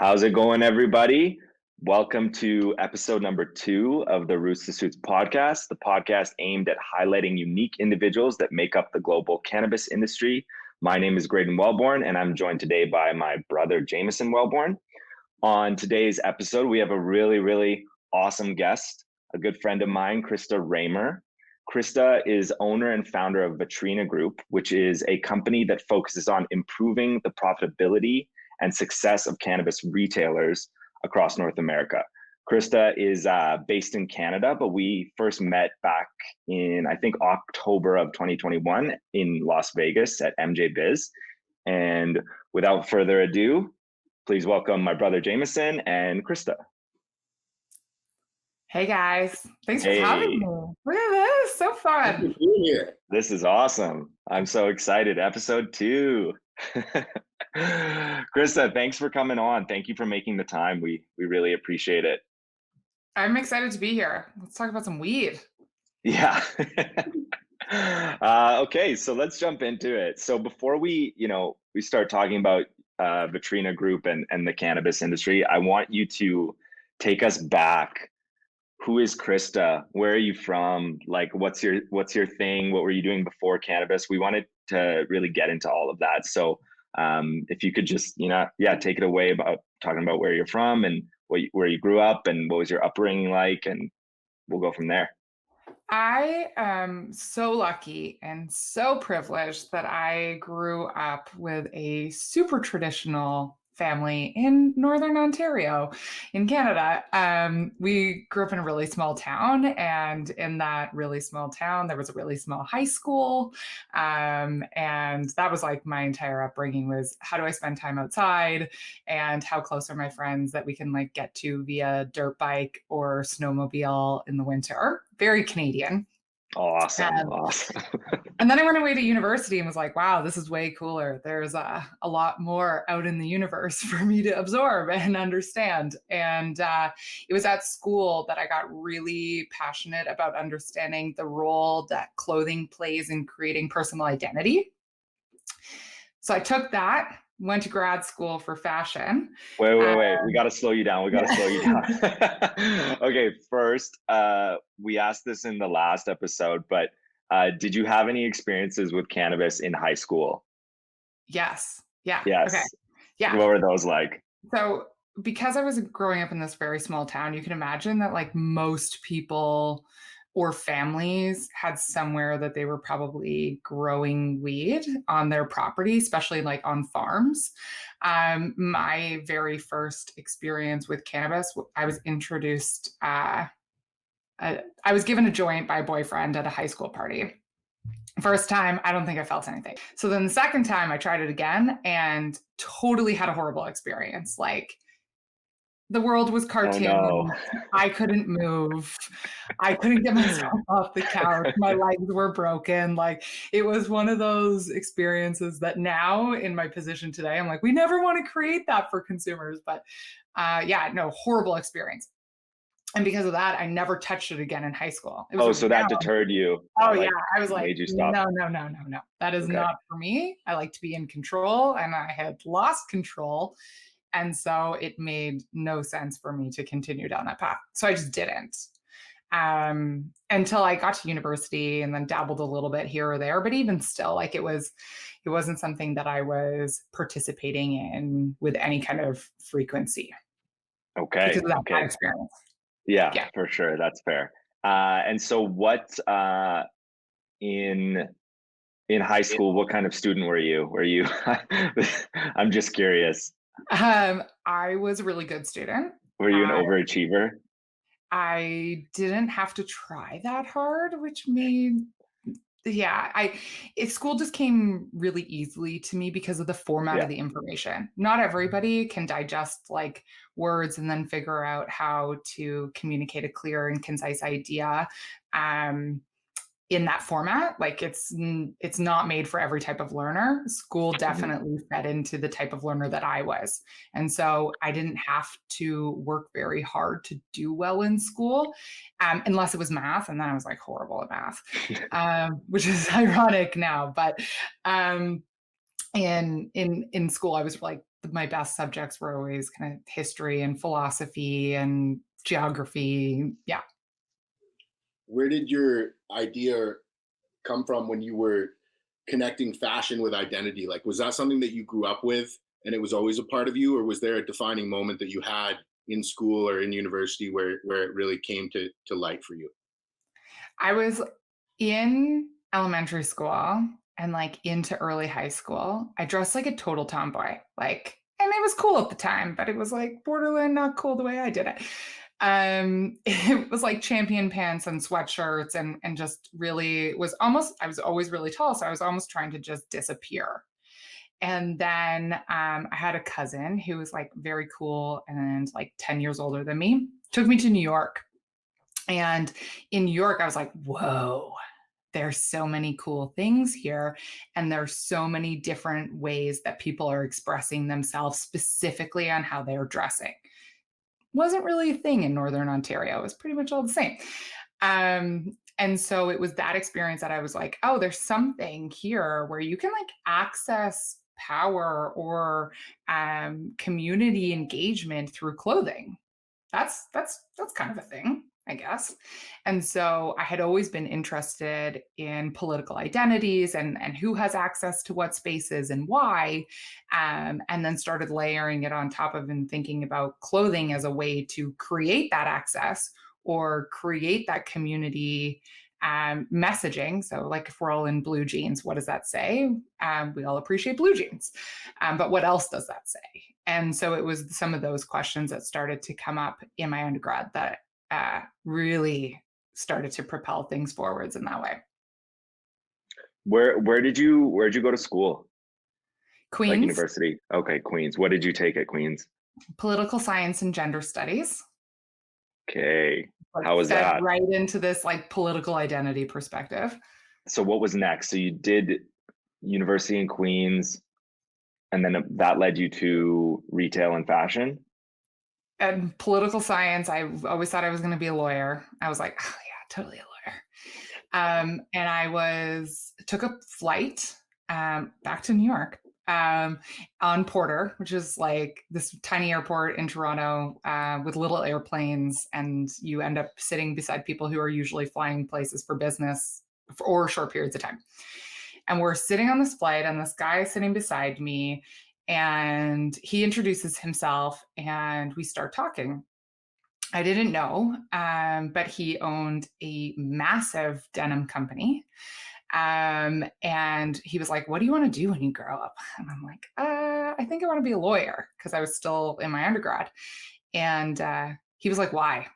How's it going, everybody? Welcome to episode number 2 of the Roots2Suits podcast, the podcast aimed at highlighting unique individuals that make up the global cannabis industry. My name is Graydon Welbourn, and I'm joined today by my brother, Jameson Welbourn. On today's episode, we have a really awesome guest, a good friend of mine, Krista Raymer. Krista is owner and founder of Vetrina Group, which is a company that focuses on improving the profitability and success of cannabis retailers across North America. Krista is based in Canada, but we first met back in, I think, October of 2021 in Las Vegas at MJ Biz. And without further ado, please welcome my brother Jameson and Krista. Hey guys, thanks for having me. Look at this, so fun. This is awesome. I'm so excited. Episode 2. Krista, thanks for coming on. Thank you for making the time. We really appreciate it. I'm excited to be here. Let's talk about some weed. Yeah. Okay, so let's jump into it. So before we start talking about Vetrina Group and the cannabis industry, I want you to take us back. Who is Krista? Where are you from? Like, what's your thing? What were you doing before cannabis? We wanted to really get into all of that. So if you could just, take it away about talking about where you're from and where you grew up and what was your upbringing like, and we'll go from there. I am so lucky and so privileged that I grew up with a super traditional family in Northern Ontario in Canada. We grew up in a really small town, and in that really small town, there was a really small high school. And that was like my entire upbringing was, how do I spend time outside and how close are my friends that we can like get to via dirt bike or snowmobile in the winter. Very Canadian. Awesome. And then I went away to university and was like, wow, this is way cooler. There's a lot more out in the universe for me to absorb and understand. And it was at school that I got really passionate about understanding the role that clothing plays in creating personal identity. So I took that, went to grad school for fashion. Wait. We got to slow you down. Okay, first, we asked this in the last episode, but did you have any experiences with cannabis in high school? Yes. Yeah. Yes. Okay. Yeah. What were those like? So because I was growing up in this very small town, you can imagine that like most people or families had somewhere that they were probably growing weed on their property, especially like on farms. My very first experience with cannabis, I was introduced, I was given a joint by a boyfriend at a high school party. First time, I don't think I felt anything. So then the second time I tried it again and totally had a horrible experience. Like, the world was cartoon. Oh, no. I couldn't move. I couldn't get myself off the couch. My legs were broken. Like, it was one of those experiences that now in my position today, I'm like, we never want to create that for consumers. But horrible experience. And because of that, I never touched it again in high school. So that deterred you. Yeah. I was like, made you stop. No. That is not for me. I like to be in control, and I had lost control. And so it made no sense for me to continue down that path. So I just didn't until I got to university and then dabbled a little bit here or there. But even still, like it wasn't something that I was participating in with any kind of frequency. Okay. Because of that bad experience. Yeah, for sure. That's fair. And so what in high school, what kind of student were you? I'm just curious. I was a really good student. Were you an overachiever? I didn't have to try that hard, which made, school just came really easily to me because of the format of the information. Not everybody can digest like words and then figure out how to communicate a clear and concise idea in that format. Like it's not made for every type of learner. School definitely fed into the type of learner that I was. And so I didn't have to work very hard to do well in school, unless it was math. And then I was like horrible at math, which is ironic now. But in school, I was like my best subjects were always kind of history and philosophy and geography. Yeah. Where did your idea come from when you were connecting fashion with identity? Like, was that something that you grew up with and it was always a part of you, or was there a defining moment that you had in school or in university where it really came to light for you? I was in elementary school and like into early high school. I dressed like a total tomboy, like, and it was cool at the time, but it was like borderline not cool the way I did it. It was like champion pants and sweatshirts and just really was almost, I was always really tall. So I was almost trying to just disappear. And then I had a cousin who was like very cool and like 10 years older than me, took me to New York. And in New York, I was like, whoa, there's so many cool things here. And there's so many different ways that people are expressing themselves specifically on how they're dressing. Wasn't really a thing in Northern Ontario. It was pretty much all the same. And so it was that experience that I was like, oh, there's something here where you can like access power or community engagement through clothing. That's kind of a thing, I guess. And so I had always been interested in political identities and who has access to what spaces and why, and then started layering it on top of and thinking about clothing as a way to create that access or create that community messaging. So, like if we're all in blue jeans, what does that say? We all appreciate blue jeans. But what else does that say? And so it was some of those questions that started to come up in my undergrad that really started to propel things forwards in that way. Where'd you go to school? Queens. Like university? Okay, Queens. What did you take at Queens? Political science and gender studies. Okay. How was that? Right into this like political identity perspective. So what was next? So you did university in Queens, and then that led you to retail and fashion? And political science, I always thought I was going to be a lawyer. I was like, oh yeah, totally a lawyer. And I took a flight back to New York on Porter, which is like this tiny airport in Toronto with little airplanes, and you end up sitting beside people who are usually flying places for business or short periods of time. And we're sitting on this flight, and this guy is sitting beside me, and he introduces himself, and we start talking. I didn't know, but he owned a massive denim company. And he was like, what do you want to do when you grow up? And I'm like, I think I want to be a lawyer, because I was still in my undergrad. And he was like, why?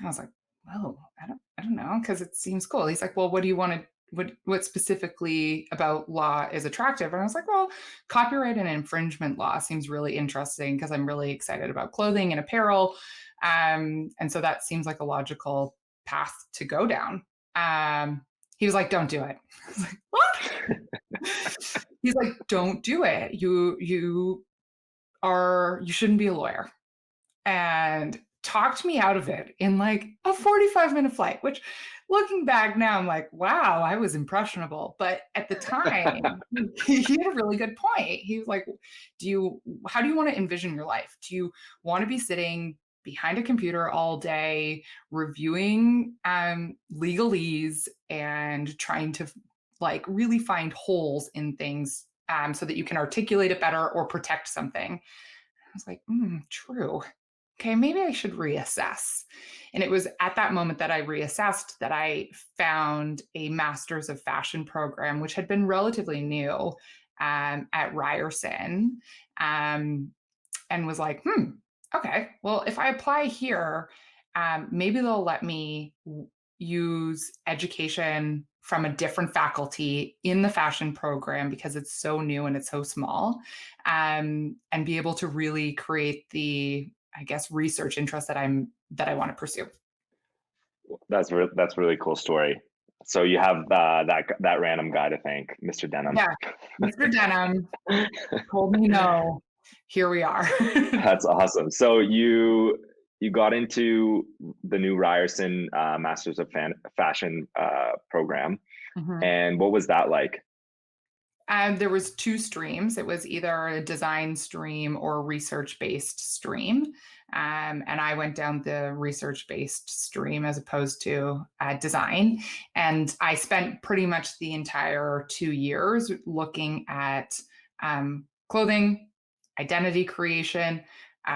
I was like, well, I don't know, because it seems cool. He's like, well, what do you want to, what specifically about law is attractive? And I was like, well, copyright and infringement law seems really interesting, because I'm really excited about clothing and apparel. And so that seems like a logical path to go down. He was like, don't do it. I was like, what? He's like, don't do it. You shouldn't be a lawyer. And talked me out of it in like a 45-minute flight, which looking back now, I'm like, wow, I was impressionable. But at the time, he had a really good point. He was like, how do you want to envision your life? Do you want to be sitting behind a computer all day, reviewing legalese and trying to like really find holes in things so that you can articulate it better or protect something? I was like, true. Okay, maybe I should reassess. And it was at that moment that I reassessed that I found a Master's of Fashion program, which had been relatively new at Ryerson, and was like, okay, well, if I apply here, maybe they'll let me use education from a different faculty in the fashion program, because it's so new and it's so small, and be able to really create the, I guess, research interest that I want to pursue. That's a really cool story. So you have that random guy to thank, Mr. Denim. Yeah, Mr. Denim told me no. Here we are. That's awesome. So you got into the new Ryerson Masters of Fashion program, and what was that like? There was two streams. It was either a design stream or a research-based stream. And I went down the research-based stream as opposed to design. And I spent pretty much the entire 2 years looking at clothing, identity creation,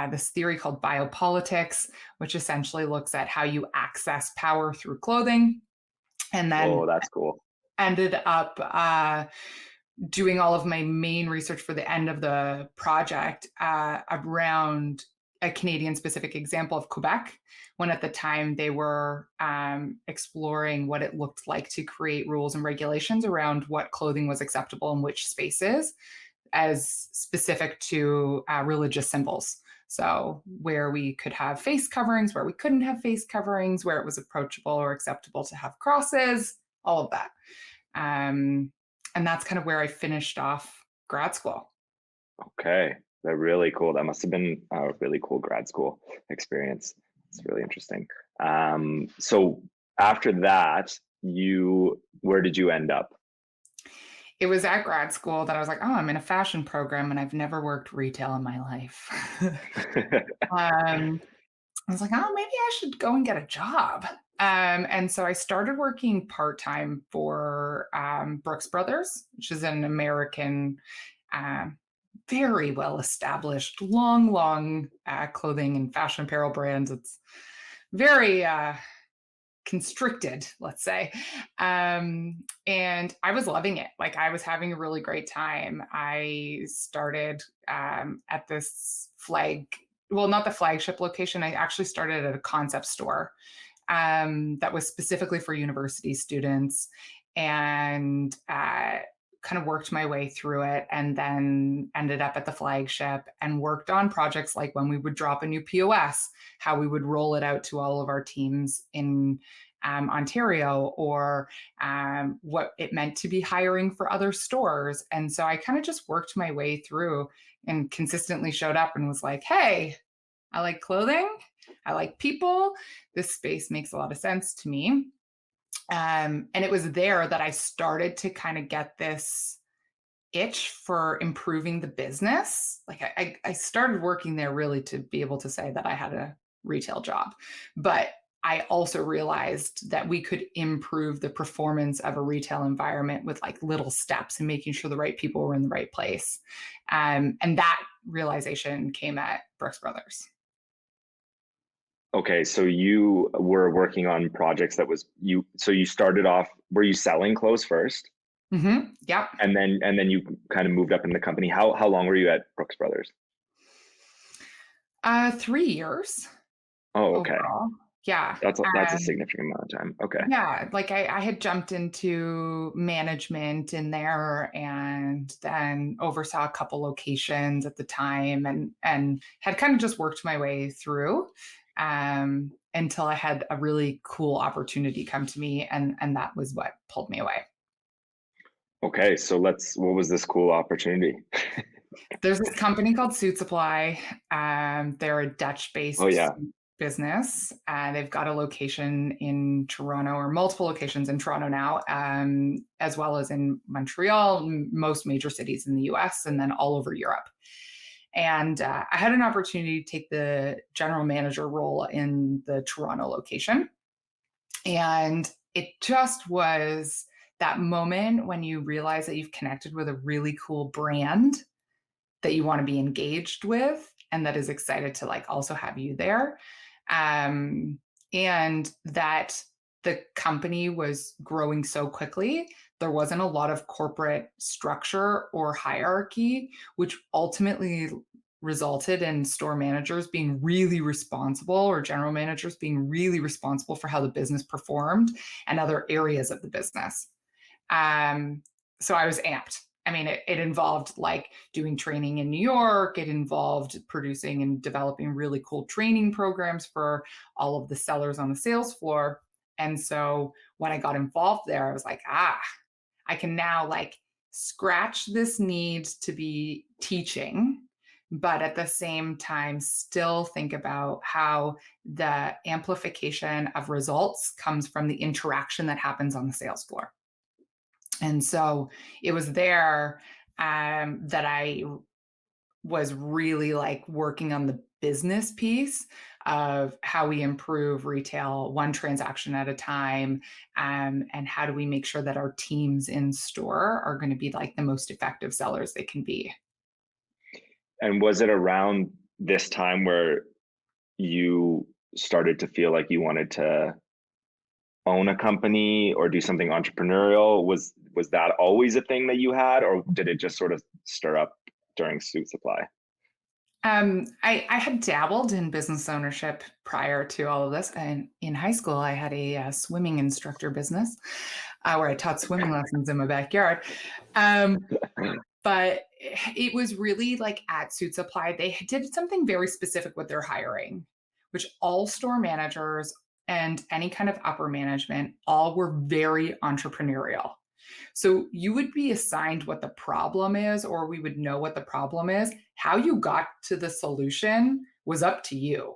this theory called biopolitics, which essentially looks at how you access power through clothing. And then That's cool. ended up doing all of my main research for the end of the project around a Canadian specific example of Quebec, when at the time they were exploring what it looked like to create rules and regulations around what clothing was acceptable in which spaces as specific to religious symbols. So where we could have face coverings, where we couldn't have face coverings, where it was approachable or acceptable to have crosses, all of that. And that's kind of where I finished off grad school. Okay, that's really cool. That must have been a really cool grad school experience. It's really interesting. So after that, where did you end up? It was at grad school that I was like, oh, I'm in a fashion program and I've never worked retail in my life. I was like, oh, maybe I should go and get a job. And so I started working part-time for Brooks Brothers, which is an American, very well-established, long clothing and fashion apparel brand. It's very constricted, let's say. And I was loving it. Like, I was having a really great time. I started at this not the flagship location. I actually started at a concept store that was specifically for university students, and kind of worked my way through it, and then ended up at the flagship and worked on projects like when we would drop a new POS, how we would roll it out to all of our teams in Ontario, or what it meant to be hiring for other stores. And so I kind of just worked my way through and consistently showed up and was like, hey, I like clothing. I like people. This space makes a lot of sense to me. And it was there that I started to kind of get this itch for improving the business. Like, I started working there really to be able to say that I had a retail job, but I also realized that we could improve the performance of a retail environment with like little steps and making sure the right people were in the right place. And that realization came at Brooks Brothers. Okay, so you were working on projects so you started off, were you selling clothes first? Mm-hmm. Yep. And then you kind of moved up in the company. How long were you at Brooks Brothers? 3 years. Oh, okay. Overall. Yeah. That's a significant amount of time. Okay. Yeah, like I had jumped into management in there, and then oversaw a couple locations at the time, and had kind of just worked my way through until I had a really cool opportunity come to me, and that was what pulled me away. Okay, so what was this cool opportunity? There's this company called Suit Supply. They're a Dutch-based business. They've got a location in Toronto, or multiple locations in Toronto now, as well as in Montreal, most major cities in the US, and then all over Europe. And I had an opportunity to take the general manager role in the Toronto location. And it just was that moment when you realize that you've connected with a really cool brand that you want to be engaged with, and that is excited to like also have you there. And that the company was growing so quickly, there wasn't a lot of corporate structure or hierarchy, which ultimately resulted in store managers being really responsible, or general managers being really responsible for how the business performed and other areas of the business. So I was amped. I mean, it involved like doing training in New York. It involved producing and developing really cool training programs for all of the sellers on the sales floor. And so when I got involved there, I was like, I can now like scratch this need to be teaching, but at the same time, still think about how the amplification of results comes from the interaction that happens on the sales floor. And so it was there that I was really like working on the business piece of how we improve retail one transaction at a time, and how do we make sure that our teams in store are going to be like the most effective sellers they can be. And was it around this time where you started to feel like you wanted to own a company or do something entrepreneurial? Was that always a thing that you had, or did it just sort of stir up during Suit Supply? I had dabbled in business ownership prior to all of this. And in high school, I had a swimming instructor business where I taught swimming lessons in my backyard. But it was really like at Suit Supply, they did something very specific with their hiring, which all store managers and any kind of upper management all were very entrepreneurial. So you would be assigned what the problem is, or we would know what the problem is. How you got to the solution was up to you.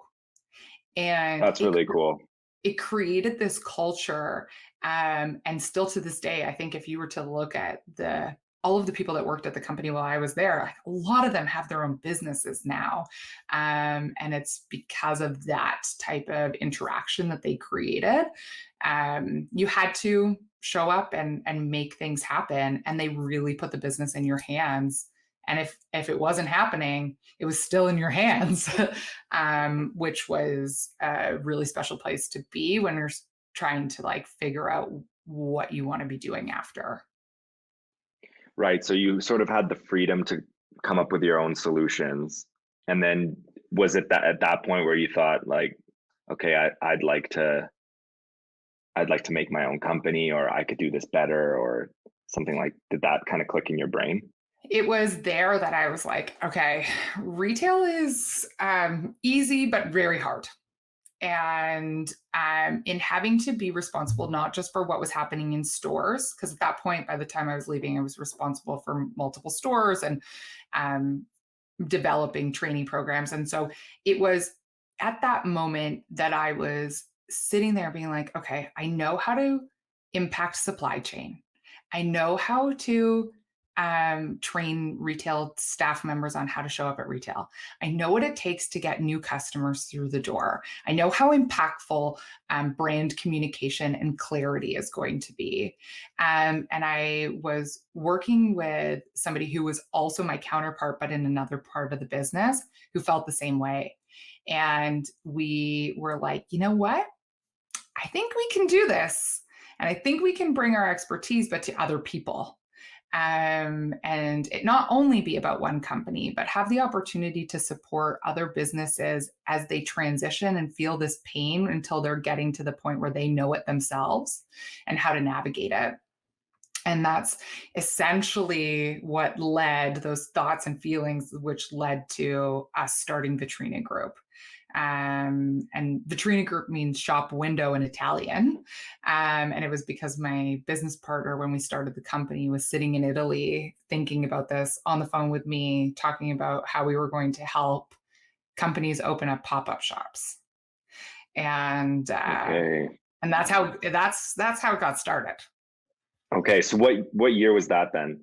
And That's really cool. It created this culture. And still to this day, I think if you were to look at all of the people that worked at the company while I was there, a lot of them have their own businesses now. And it's because of that type of interaction that they created. You had to show up and make things happen, and they really put the business in your hands. And if it wasn't happening, it was still in your hands, which was a really special place to be when you're trying to like figure out what you want to be doing after. Right. So you sort of had the freedom to come up with your own solutions. And then was it that at that point where you thought like, okay, I'd like to make my own company, or I could do this better, or something like, did that kind of click in your brain? It was there that I was like, okay, retail is easy, but very hard. And in having to be responsible, not just for what was happening in stores, because at that point, by the time I was leaving, I was responsible for multiple stores and developing training programs. And so it was at that moment that I was sitting there being like, okay, I know how to impact supply chain. I know how to train retail staff members on how to show up at retail. I know what it takes to get new customers through the door. I know how impactful brand communication and clarity is going to be. And I was working with somebody who was also my counterpart, but in another part of the business, who felt the same way. And we were like, you know what? I think we can do this. And I think we can bring our expertise, but to other people. And it not only be about one company, but have the opportunity to support other businesses as they transition and feel this pain until they're getting to the point where they know it themselves and how to navigate it. And that's essentially what led those thoughts and feelings, which led to us starting Vetrina Group. And Vetrina Group means shop window in Italian. And it was because my business partner, when we started the company, was sitting in Italy thinking about this on the phone with me, talking about how we were going to help companies open up pop-up shops. And and that's how it got started. Okay, so what year was that then?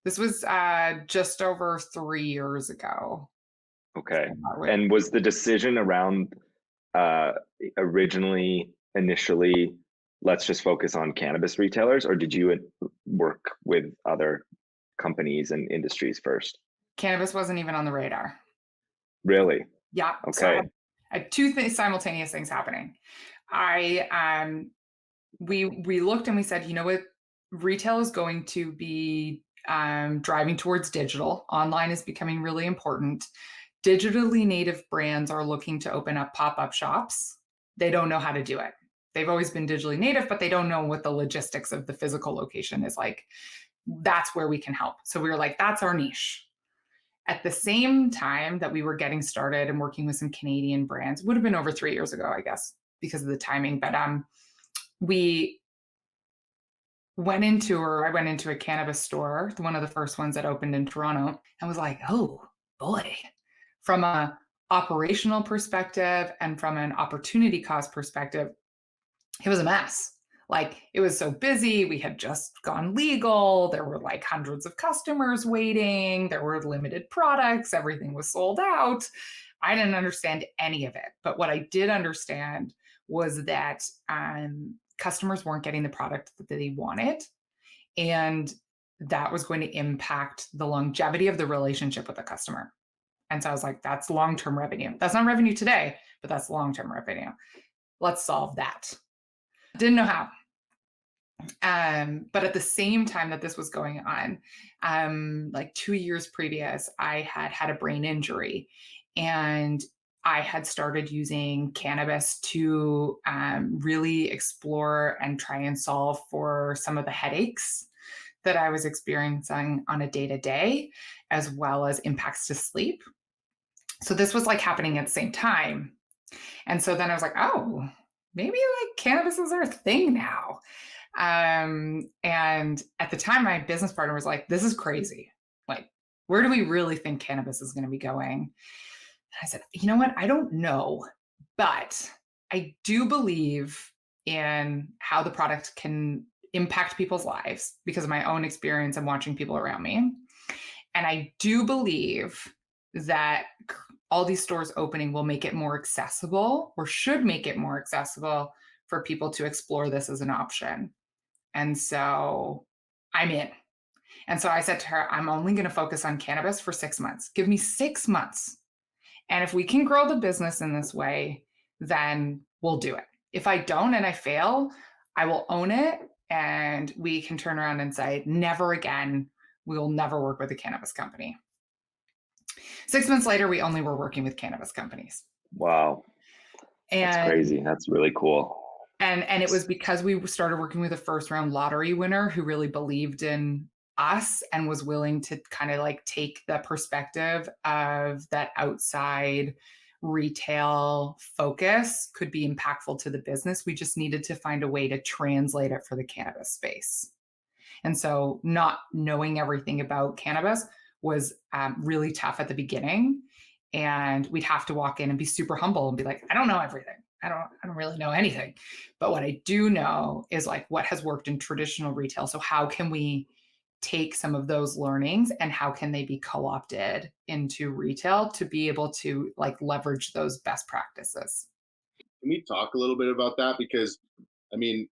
This was just over 3 years ago. Okay. And was the decision around initially, let's just focus on cannabis retailers, or did you work with other companies and industries first? Cannabis wasn't even on the radar. Really? Yeah. Okay. So I had two simultaneous things happening. We looked and we said, you know what, retail is going to be driving towards digital. Online is becoming really important. Digitally native brands are looking to open up pop-up shops. They don't know how to do it. They've always been digitally native, but they don't know what the logistics of the physical location is like. That's where we can help. So we were like, that's our niche. At the same time that we were getting started and working with some Canadian brands, would have been over 3 years ago, I guess, because of the timing. But I went into a cannabis store, one of the first ones that opened in Toronto, and was like, oh boy, from an operational perspective and from an opportunity cost perspective, it was a mess. Like, it was so busy. We had just gone legal. There were like hundreds of customers waiting. There were limited products. Everything was sold out. I didn't understand any of it. But what I did understand was that customers weren't getting the product that they wanted. And that was going to impact the longevity of the relationship with the customer. And so I was like, that's long-term revenue. That's not revenue today, but that's long-term revenue. Let's solve that. Didn't know how. But at the same time that this was going on, like 2 years previous, I had a brain injury, and I had started using cannabis to really explore and try and solve for some of the headaches that I was experiencing on a day-to-day, as well as impacts to sleep. So this was like happening at the same time. And so then I was like, oh, maybe like cannabis is our thing now. And at the time, my business partner was like, this is crazy. Like, where do we really think cannabis is going to be going? And I said, you know what? I don't know, but I do believe in how the product can impact people's lives because of my own experience and watching people around me. And I do believe that all these stores opening will make it more accessible, or should make it more accessible for people to explore this as an option. And so I'm in. And so I said to her, I'm only going to focus on cannabis for 6 months. Give me 6 months. And if we can grow the business in this way, then we'll do it. If I don't and I fail, I will own it, and we can turn around and say, never again. We will never work with a cannabis company. 6 months later, we only were working with cannabis companies. Wow. That's crazy. That's really cool. And it was because we started working with a first round lottery winner who really believed in us and was willing to kind of like take the perspective of that outside retail focus could be impactful to the business. We just needed to find a way to translate it for the cannabis space. And so not knowing everything about cannabis was really tough at the beginning. And we'd have to walk in and be super humble and be like, I don't know everything. I don't really know anything. But what I do know is like what has worked in traditional retail. So how can we take some of those learnings and how can they be co-opted into retail to be able to like leverage those best practices? Can we talk a little bit about that? Because, I mean,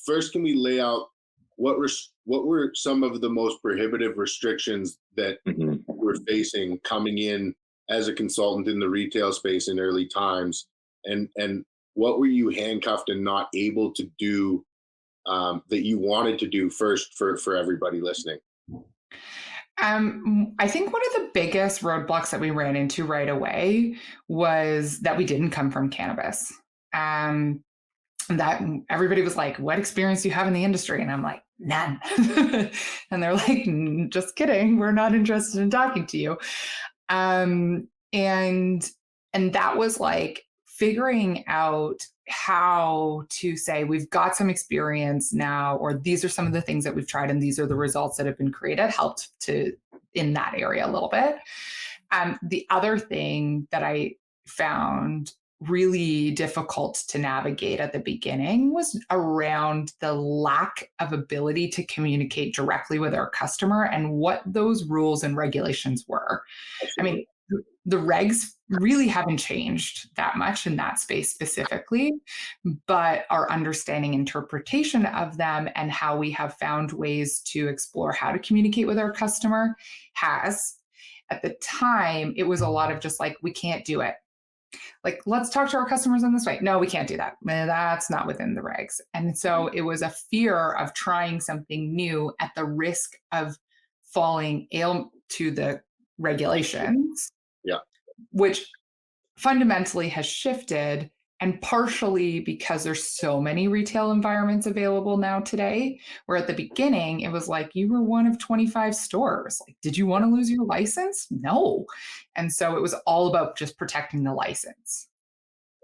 first, can we lay out what were some of the most prohibitive restrictions that we're facing coming in as a consultant in the retail space in early times? And what were you handcuffed and not able to do that you wanted to do first for everybody listening? I think one of the biggest roadblocks that we ran into right away was that we didn't come from cannabis. That everybody was like, what experience do you have in the industry? And I'm like, none. And they're like, just kidding. We're not interested in talking to you. And that was like figuring out how to say, we've got some experience now, or these are some of the things that we've tried and these are the results that have been created, helped to in that area a little bit. The other thing that I found really difficult to navigate at the beginning was around the lack of ability to communicate directly with our customer and what those rules and regulations were. Absolutely. I mean, the regs really haven't changed that much in that space specifically, but our understanding, interpretation of them, and how we have found ways to explore how to communicate with our customer has. At the time, it was a lot of just like, we can't do it. Like, let's talk to our customers in this way. No, we can't do that. That's not within the regs. And so it was a fear of trying something new at the risk of falling ill to the regulations. Yeah. Which fundamentally has shifted, and partially because there's so many retail environments available now today, where at the beginning it was like you were one of 25 stores. Like, did you want to lose your license? No. And so it was all about just protecting the license.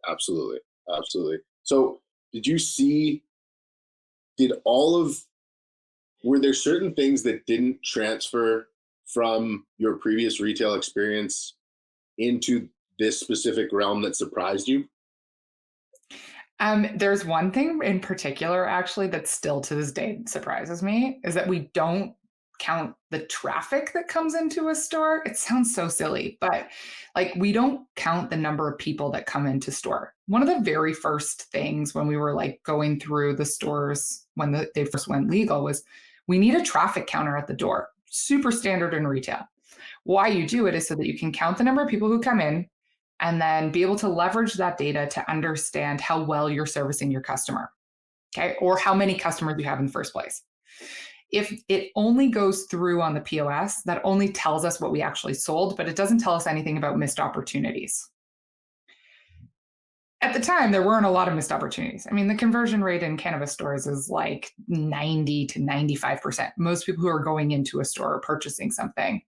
Absolutely. Absolutely. So were there certain things that didn't transfer from your previous retail experience into this specific realm that surprised you? There's one thing in particular, actually, that still to this day surprises me, is that we don't count the traffic that comes into a store. It sounds so silly, but like we don't count the number of people that come into store. One of the very first things when we were like going through the stores when they first went legal was we need a traffic counter at the door. Super standard in retail. Why you do it is so that you can count the number of people who come in and then be able to leverage that data to understand how well you're servicing your customer, okay? Or how many customers you have in the first place. If it only goes through on the POS, that only tells us what we actually sold, but it doesn't tell us anything about missed opportunities. At the time, there weren't a lot of missed opportunities. I mean, the conversion rate in cannabis stores is like 90 to 95%. Most people who are going into a store are purchasing something.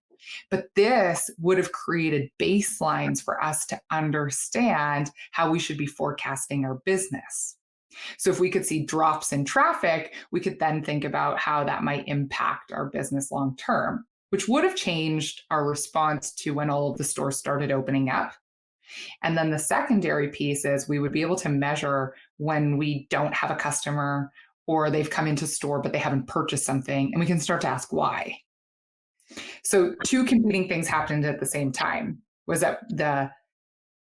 But this would have created baselines for us to understand how we should be forecasting our business. So if we could see drops in traffic, we could then think about how that might impact our business long term, which would have changed our response to when all of the stores started opening up. And then the secondary piece is we would be able to measure when we don't have a customer or they've come into store, but they haven't purchased something, and we can start to ask why. So two competing things happened at the same time was that the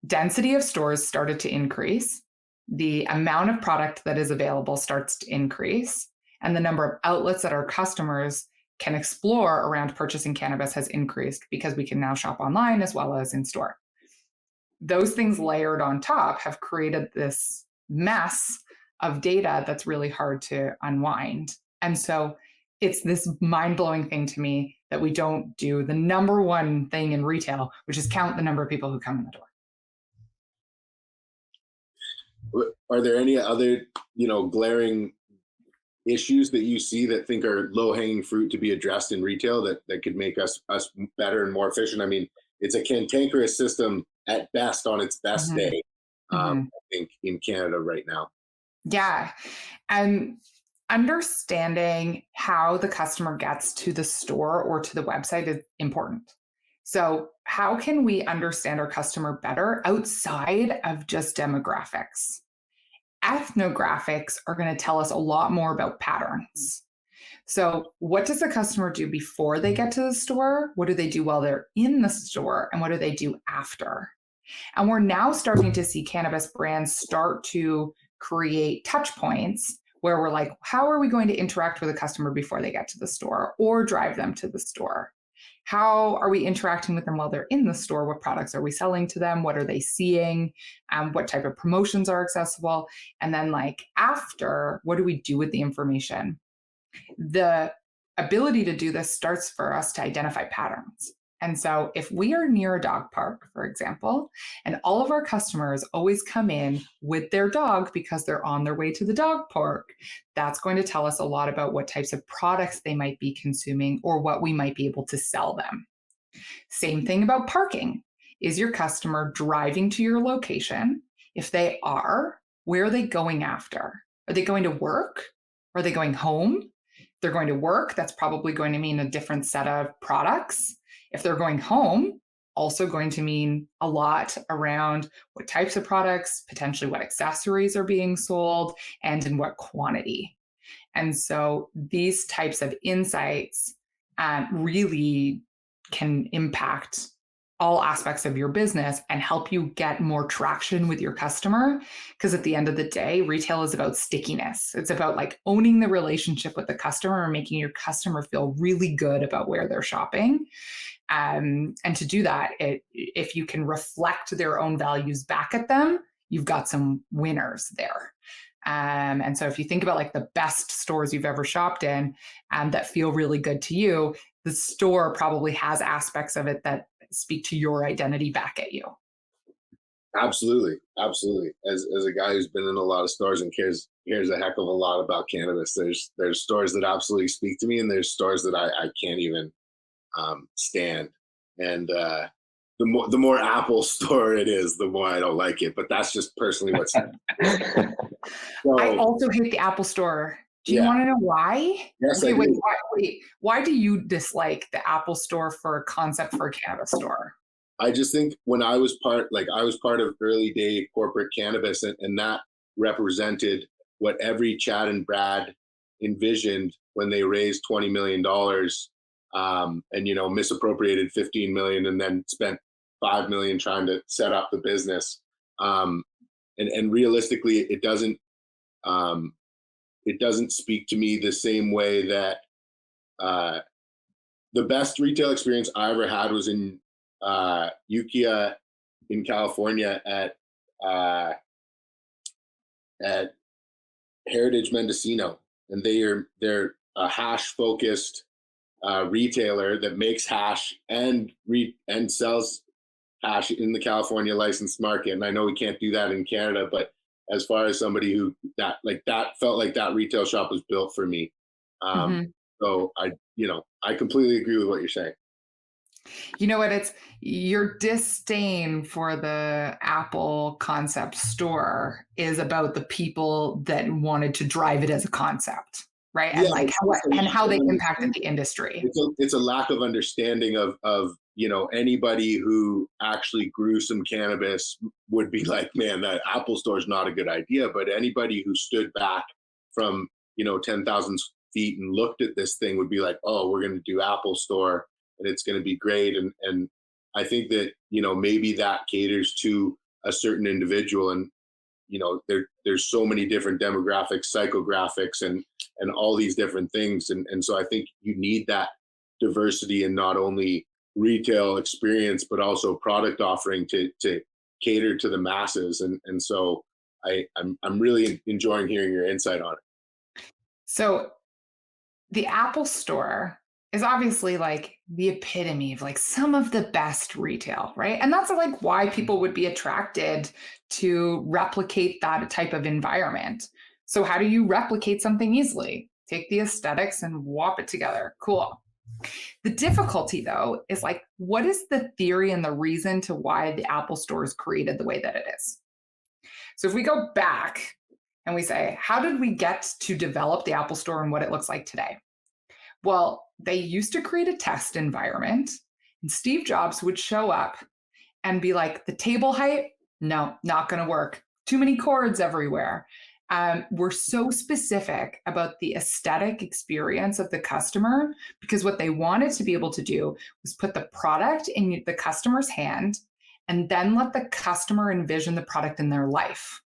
density of stores started to increase, the amount of product that is available starts to increase, and the number of outlets that our customers can explore around purchasing cannabis has increased because we can now shop online as well as in store. Those things layered on top have created this mess of data that's really hard to unwind. And so it's this mind-blowing thing to me that we don't do the number one thing in retail, which is count the number of people who come in the door. Are there any other, glaring issues that you see that think are low-hanging fruit to be addressed in retail that could make us better and more efficient? I mean, it's a cantankerous system at best on its best day, I think, in Canada right now. Yeah. And understanding how the customer gets to the store or to the website is important. So how can we understand our customer better outside of just demographics? Ethnographics are going to tell us a lot more about patterns. So what does the customer do before they get to the store? What do they do while they're in the store? And what do they do after? And we're now starting to see cannabis brands start to create touch points where we're like, how are we going to interact with a customer before they get to the store or drive them to the store? How are we interacting with them while they're in the store? What products are we selling to them? What are they seeing? What type of promotions are accessible? And then like after, what do we do with the information? The ability to do this starts for us to identify patterns. And so if we are near a dog park, for example, and all of our customers always come in with their dog because they're on their way to the dog park, that's going to tell us a lot about what types of products they might be consuming or what we might be able to sell them. Same thing about parking. Is your customer driving to your location? If they are, where are they going after? Are they going to work? Are they going home? If they're going to work, that's probably going to mean a different set of products. If they're going home, also going to mean a lot around what types of products, potentially what accessories are being sold, and in what quantity. And so these types of insights really can impact all aspects of your business and help you get more traction with your customer. Because at the end of the day, retail is about stickiness. It's about like owning the relationship with the customer and making your customer feel really good about where they're shopping. And to do that, if you can reflect their own values back at them, you've got some winners there. And so if you think about like the best stores you've ever shopped in that feel really good to you, the store probably has aspects of it that speak to your identity back at you. Absolutely. As a guy who's been in a lot of stores and cares a heck of a lot about cannabis, there's stores that absolutely speak to me, and there's stores that I can't even stand. And the more Apple store it is, the more I don't like it. But that's just personally what's. So, I also hate the Apple store. Do you want to know why? Yes, okay, I do. Why do you dislike the Apple store for a concept for a cannabis store? I just think when I was part of early day corporate cannabis, and that represented what every Chad and Brad envisioned when they raised $20 million and, you know, misappropriated 15 million and then spent 5 million trying to set up the business. And realistically, it doesn't speak to me the same way that the best retail experience I ever had was in Ukiah in California at Heritage Mendocino, and they're a hash focused retailer that makes hash and sells hash in the California licensed market. And I know we can't do that in Canada, but as far as somebody who that felt like that retail shop was built for me. So I completely agree with what you're saying. You know what? It's your disdain for the Apple concept store is about the people that wanted to drive it as a concept, right? And like how they impacted the industry. It's a lack of understanding of you know, anybody who actually grew some cannabis would be like, man, that Apple store is not a good idea. But anybody who stood back from, you know, 10,000 feet and looked at this thing would be like, oh, we're going to do Apple store and it's going to be great. And I think that, you know, maybe that caters to a certain individual. And, you know, there's so many different demographics, psychographics, and all these different things. And so I think you need that diversity in not only retail experience, but also product offering to cater to the masses. And so I'm really enjoying hearing your insight on it. So the Apple store is obviously like the epitome of like some of the best retail, right? And that's like why people would be attracted to replicate that type of environment. So how do you replicate something easily? Take the aesthetics and whop it together. Cool. The difficulty though is like, what is the theory and the reason to why the Apple store is created the way that it is? So if we go back and we say, how did we get to develop the Apple store and what it looks like today? Well, they used to create a test environment, and Steve Jobs would show up and be like, the table height, no, not going to work. Too many cords everywhere. We're so specific about the aesthetic experience of the customer because what they wanted to be able to do was put the product in the customer's hand and then let the customer envision the product in their life.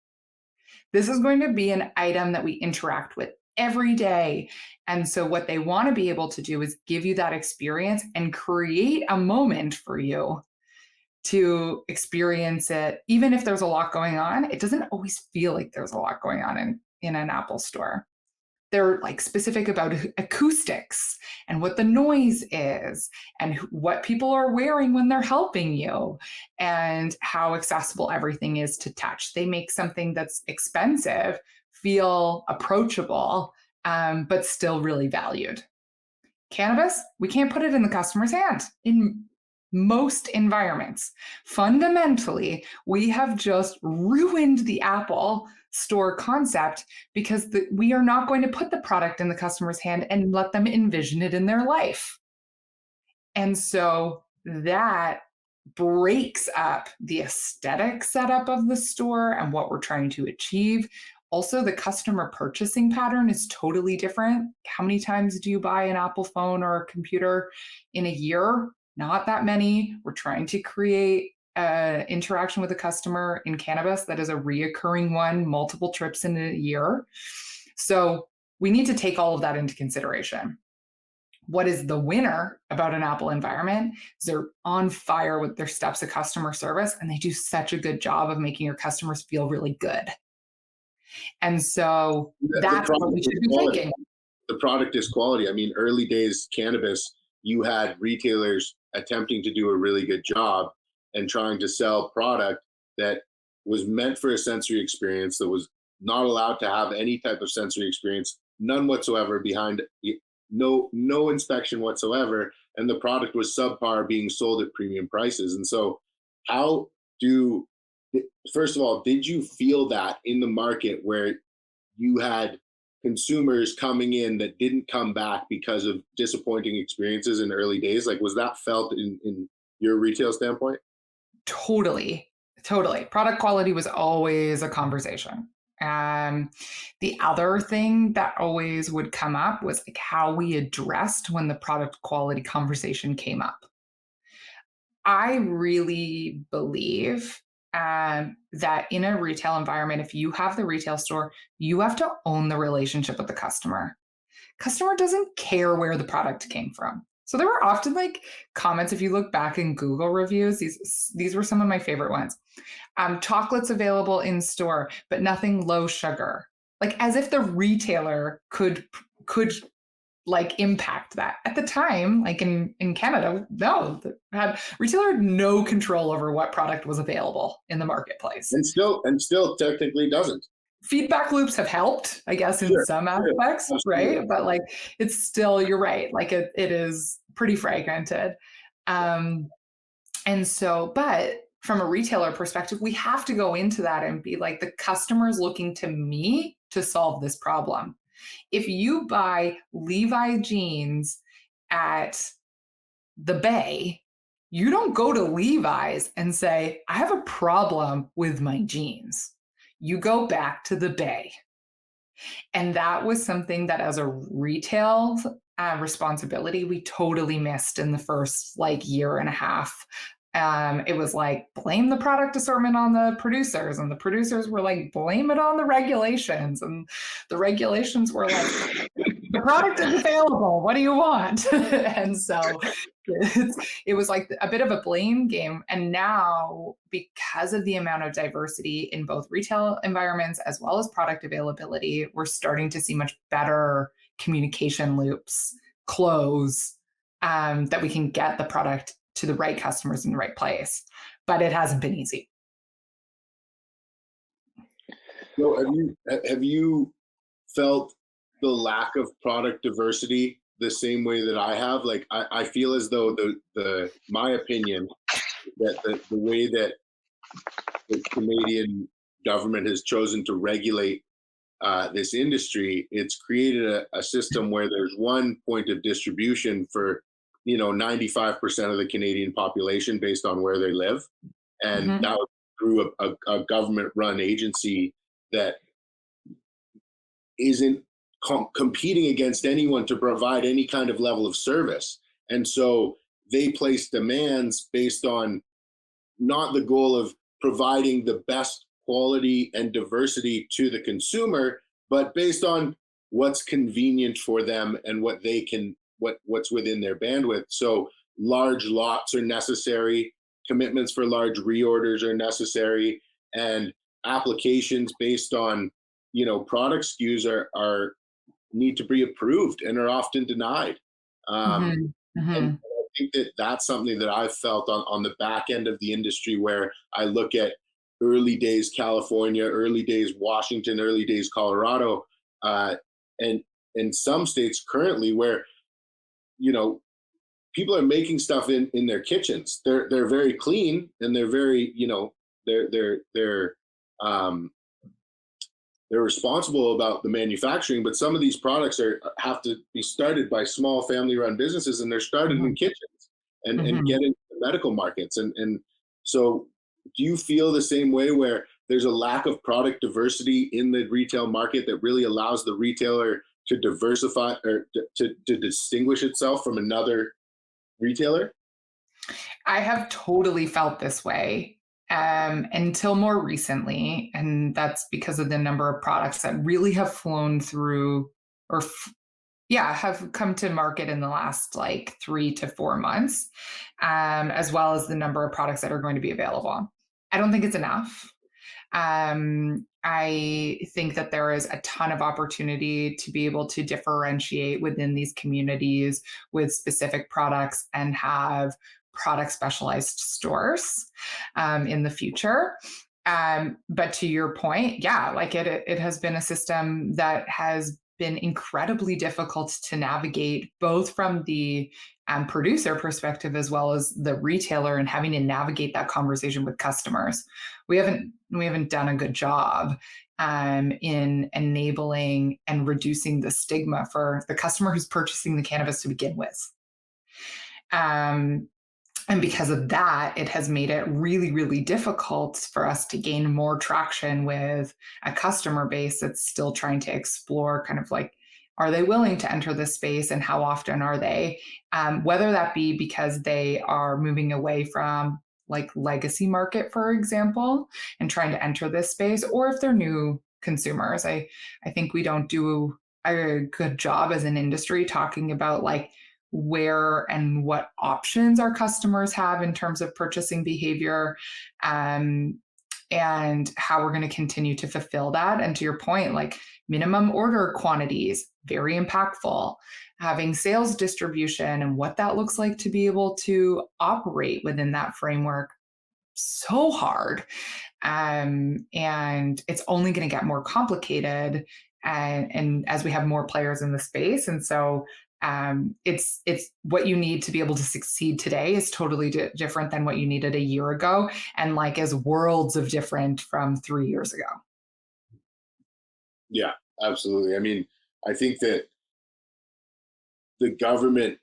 This is going to be an item that we interact with every day. And so what they want to be able to do is give you that experience and create a moment for you to experience it. Even if there's a lot going on, it doesn't always feel like there's a lot going on in an Apple store. They're like specific about acoustics and what the noise is and what people are wearing when they're helping you and how accessible everything is to touch. They make something that's expensive feel approachable, but still really valued. Cannabis, we can't put it in the customer's hand in most environments. Fundamentally, we have just ruined the Apple store concept because we are not going to put the product in the customer's hand and let them envision it in their life. And so that breaks up the aesthetic setup of the store and what we're trying to achieve. Also, the customer purchasing pattern is totally different. How many times do you buy an Apple phone or a computer in a year? Not that many. We're trying to create interaction with the customer in cannabis that is a reoccurring one, multiple trips in a year. So we need to take all of that into consideration. What is the winner about an Apple environment is they're on fire with their steps of customer service, and they do such a good job of making your customers feel really good. And so that's what we should be thinking. The product is quality. I mean, early days cannabis, you had retailers attempting to do a really good job and trying to sell product that was meant for a sensory experience that was not allowed to have any type of sensory experience, none whatsoever, behind no inspection whatsoever, and the product was subpar, being sold at premium prices. And so first of all, did you feel that in the market where you had consumers coming in that didn't come back because of disappointing experiences in early days? Like, was that felt in your retail standpoint? Totally. Product quality was always a conversation. The other thing that always would come up was like how we addressed when the product quality conversation came up. I really believe that in a retail environment, if you have the retail store, you have to own the relationship with the customer. Customer doesn't care where the product came from. So there were often like comments, if you look back in Google reviews, these were some of my favorite ones. Chocolates available in store, but nothing low sugar. Like as if the retailer could like impact that. At the time, like in Canada, no, retailer had no control over what product was available in the marketplace. And still technically doesn't. Feedback loops have helped, I guess, in some aspects, right? But like it's still, you're right, like it is pretty fragmented. And so, but from a retailer perspective, we have to go into that and be like, the customer is looking to me to solve this problem. If you buy Levi jeans at the Bay, you don't go to Levi's and say, I have a problem with my jeans. You go back to the Bay. And that was something that as a retail responsibility, we totally missed in the first like year and a half. It was like, blame the product assortment on the producers, and the producers were like, blame it on the regulations, and the regulations were like, the product is available, what do you want? And so it was like a bit of a blame game. And now, because of the amount of diversity in both retail environments as well as product availability, we're starting to see much better communication loops close, that we can get the product to the right customers in the right place. But it hasn't been easy. So have you felt the lack of product diversity the same way that I have? Like I feel as though my opinion that the way that the Canadian government has chosen to regulate this industry, it's created a system where there's one point of distribution for 95% of the Canadian population based on where they live. And that was through a government-run agency that isn't competing against anyone to provide any kind of level of service. And so they place demands based on not the goal of providing the best quality and diversity to the consumer, but based on what's convenient for them and what they can what's within their bandwidth. So large lots are necessary, commitments for large reorders are necessary, and applications based on product SKUs are need to be approved and are often denied. And I think that's something that I've felt on the back end of the industry, where I look at early days California, early days Washington, early days Colorado, and in some states currently where people are making stuff in their kitchens. They're very clean, and they're very they're responsible about the manufacturing. But some of these products have to be started by small family-run businesses, and they're started in kitchens and get into the medical markets. And so, do you feel the same way, where there's a lack of product diversity in the retail market that really allows the retailer to diversify or to distinguish itself from another retailer? I have totally felt this way until more recently. And that's because of the number of products that really have flown through have come to market in the last like 3 to 4 months, as well as the number of products that are going to be available. I don't think it's enough. I think that there is a ton of opportunity to be able to differentiate within these communities with specific products and have product specialized stores in the future. But to your point, like it has been a system that has been incredibly difficult to navigate, both from the producer perspective as well as the retailer, and having to navigate that conversation with customers. We haven't done a good job in enabling and reducing the stigma for the customer who's purchasing the cannabis to begin with. And because of that, it has made it really, really difficult for us to gain more traction with a customer base that's still trying to explore kind of like, are they willing to enter this space and how often are they? Whether that be because they are moving away from like legacy market, for example, and trying to enter this space, or if they're new consumers. I think we don't do a good job as an industry talking about like where and what options our customers have in terms of purchasing behavior, and how we're going to continue to fulfill that. And to your point, like minimum order quantities, very impactful. Having sales distribution and what that looks like to be able to operate within that framework, so hard. And it's only going to get more complicated, and as we have more players in the space. And so it's what you need to be able to succeed today is totally different than what you needed a year ago, and like is worlds of different from 3 years ago. Yeah, absolutely. I mean, I think that the government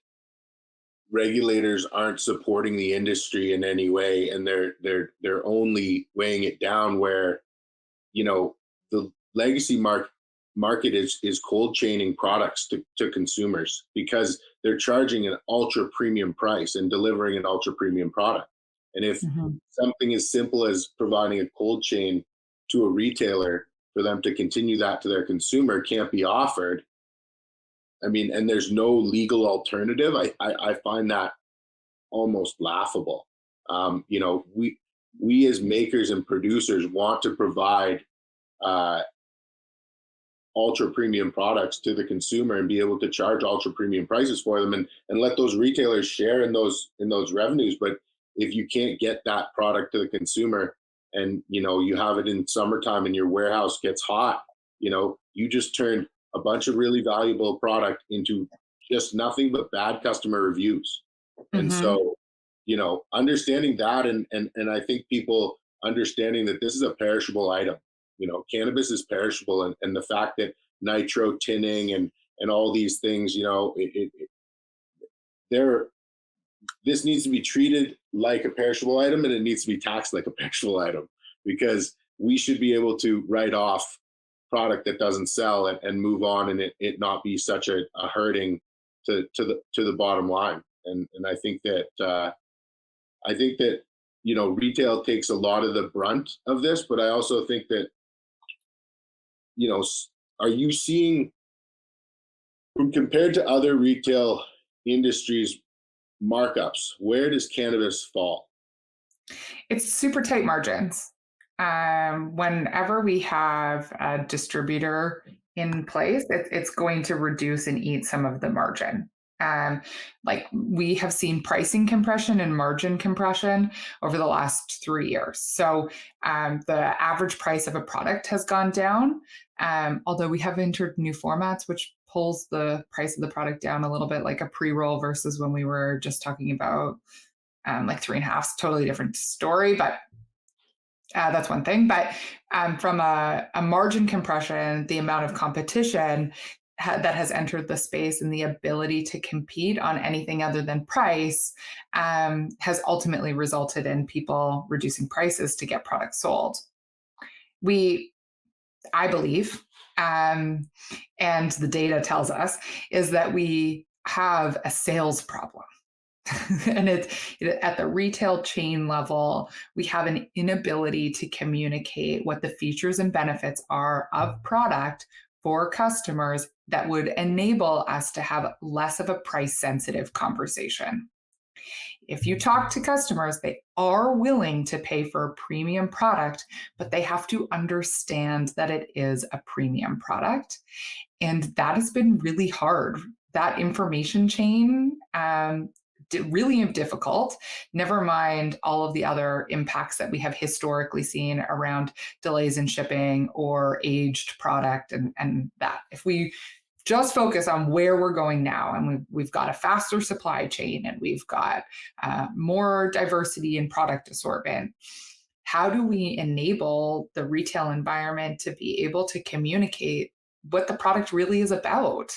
regulators aren't supporting the industry in any way, and they're only weighing it down where, the legacy market is cold chaining products to consumers because they're charging an ultra premium price and delivering an ultra premium product. And if something as simple as providing a cold chain to a retailer for them to continue that to their consumer can't be offered, I mean, and there's no legal alternative, I find that almost laughable. We as makers and producers want to provide ultra premium products to the consumer and be able to charge ultra premium prices for them, and let those retailers share in those revenues. But if you can't get that product to the consumer, and you have it in summertime and your warehouse gets hot, you just turned a bunch of really valuable product into just nothing but bad customer reviews. And so, understanding that, and I think people understanding that this is a perishable item. Cannabis is perishable, and the fact that nitro tinning and all these things, this needs to be treated like a perishable item, and it needs to be taxed like a perishable item, because we should be able to write off product that doesn't sell and move on, and it not be such a hurting to the bottom line. And I think that retail takes a lot of the brunt of this, but I also think that, are you seeing, compared to other retail industries, markups, where does cannabis fall? It's super tight margins. Whenever we have a distributor in place, it's going to reduce and eat some of the margin. Like we have seen pricing compression and margin compression over the last 3 years. So the average price of a product has gone down, although we have entered new formats, which pulls the price of the product down a little bit, like a pre-roll versus when we were just talking about like 3.5, totally different story. But that's one thing. But from a margin compression, the amount of competition that has entered the space and the ability to compete on anything other than price has ultimately resulted in people reducing prices to get products sold. I believe, and the data tells us, is that we have a sales problem. And at the retail chain level, we have an inability to communicate what the features and benefits are of product for customers that would enable us to have less of a price sensitive conversation. If you talk to customers, they are willing to pay for a premium product, but they have to understand that it is a premium product. And that has been really hard. That information chain, really difficult, never mind all of the other impacts that we have historically seen around delays in shipping or aged product and that. If we just focus on where we're going now, and we've got a faster supply chain, and we've got more diversity in product assortment, how do we enable the retail environment to be able to communicate what the product really is about?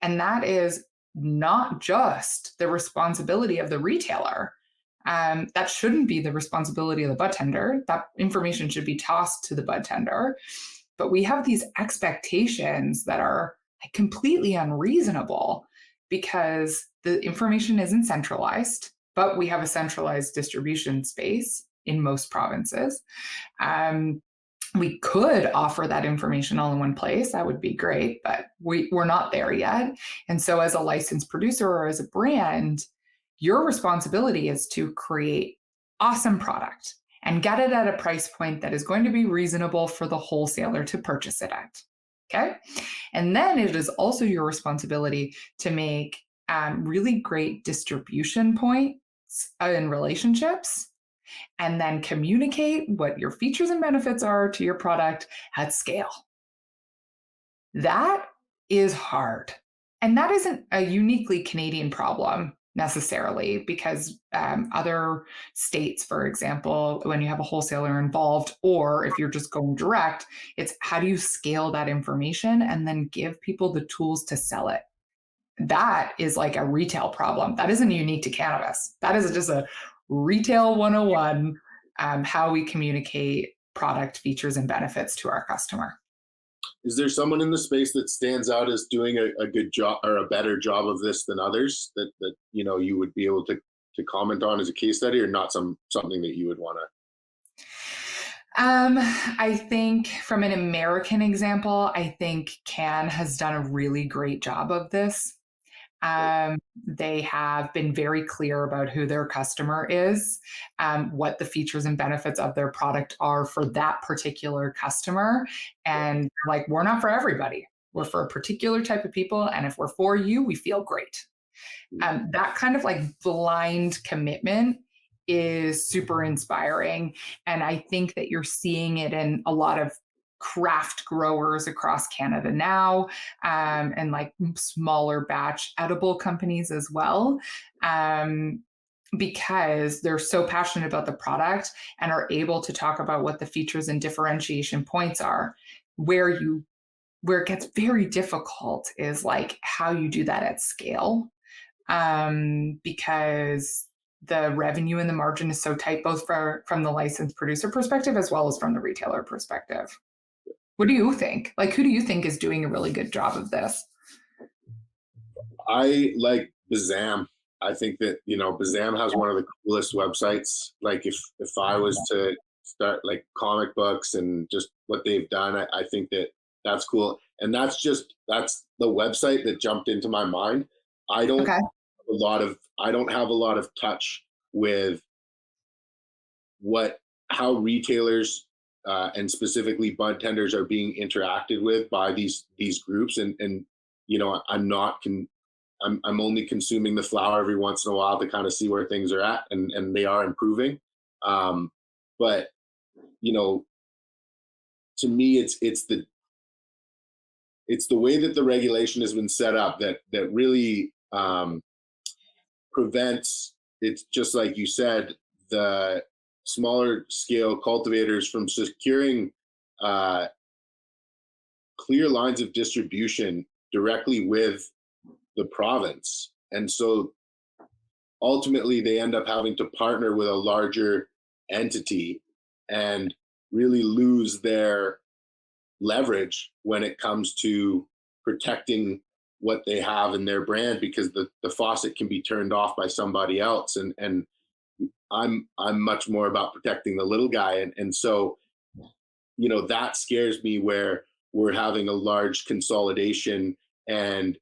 And that is not just the responsibility of the retailer. That shouldn't be the responsibility of the bud tender. That information should be tossed to the bud tender. But we have these expectations that are completely unreasonable because the information isn't centralized, but we have a centralized distribution space in most provinces. We could offer that information all in one place. That would be great, but we're not there yet. And so as a licensed producer or as a brand, your responsibility is to create awesome product and get it at a price point that is going to be reasonable for the wholesaler to purchase it at. Okay. And then it is also your responsibility to make really great distribution points and relationships, and then communicate what your features and benefits are to your product at scale. That is hard. And that isn't a uniquely Canadian problem necessarily, because other states, for example, when you have a wholesaler involved, or if you're just going direct, it's how do you scale that information and then give people the tools to sell it? That is like a retail problem. That isn't unique to cannabis. That is just a retail 101, how we communicate product features and benefits to our customer. Is there someone in the space that stands out as doing a good job or a better job of this than others that you would be able to comment on as a case study, or not something that you would want to? I think from an American example, I think Cann has done a really great job of this. They have been very clear about who their customer is, what the features and benefits of their product are for that particular customer. And like, we're not for everybody. We're for a particular type of people. And if we're for you, we feel great. That kind of like blind commitment is super inspiring. And I think that you're seeing it in a lot of craft growers across Canada now, and like smaller batch edible companies as well, because they're so passionate about the product and are able to talk about what the features and differentiation points are. Where it gets very difficult is like how you do that at scale, because the revenue and the margin is so tight, both from the licensed producer perspective as well as from the retailer perspective. What do you think? Like, who do you think is doing a really good job of this? I like Bazam. I think that, Bazam has one of the coolest websites. Like if I was to start like comic books and just what they've done, I think that that's cool. And that's the website that jumped into my mind. I don't have a lot of touch with how retailers and specifically bud tenders are being interacted with by these groups, and I'm only consuming the flower every once in a while to kind of see where things are at, and they are improving. But to me, it's the way that the regulation has been set up that really prevents, it's just like you said, the smaller scale cultivators from securing clear lines of distribution directly with the province. And so ultimately they end up having to partner with a larger entity and really lose their leverage when it comes to protecting what they have in their brand, because the faucet can be turned off by somebody else. And I'm much more about protecting the little guy. And so, that scares me, where we're having a large consolidation, and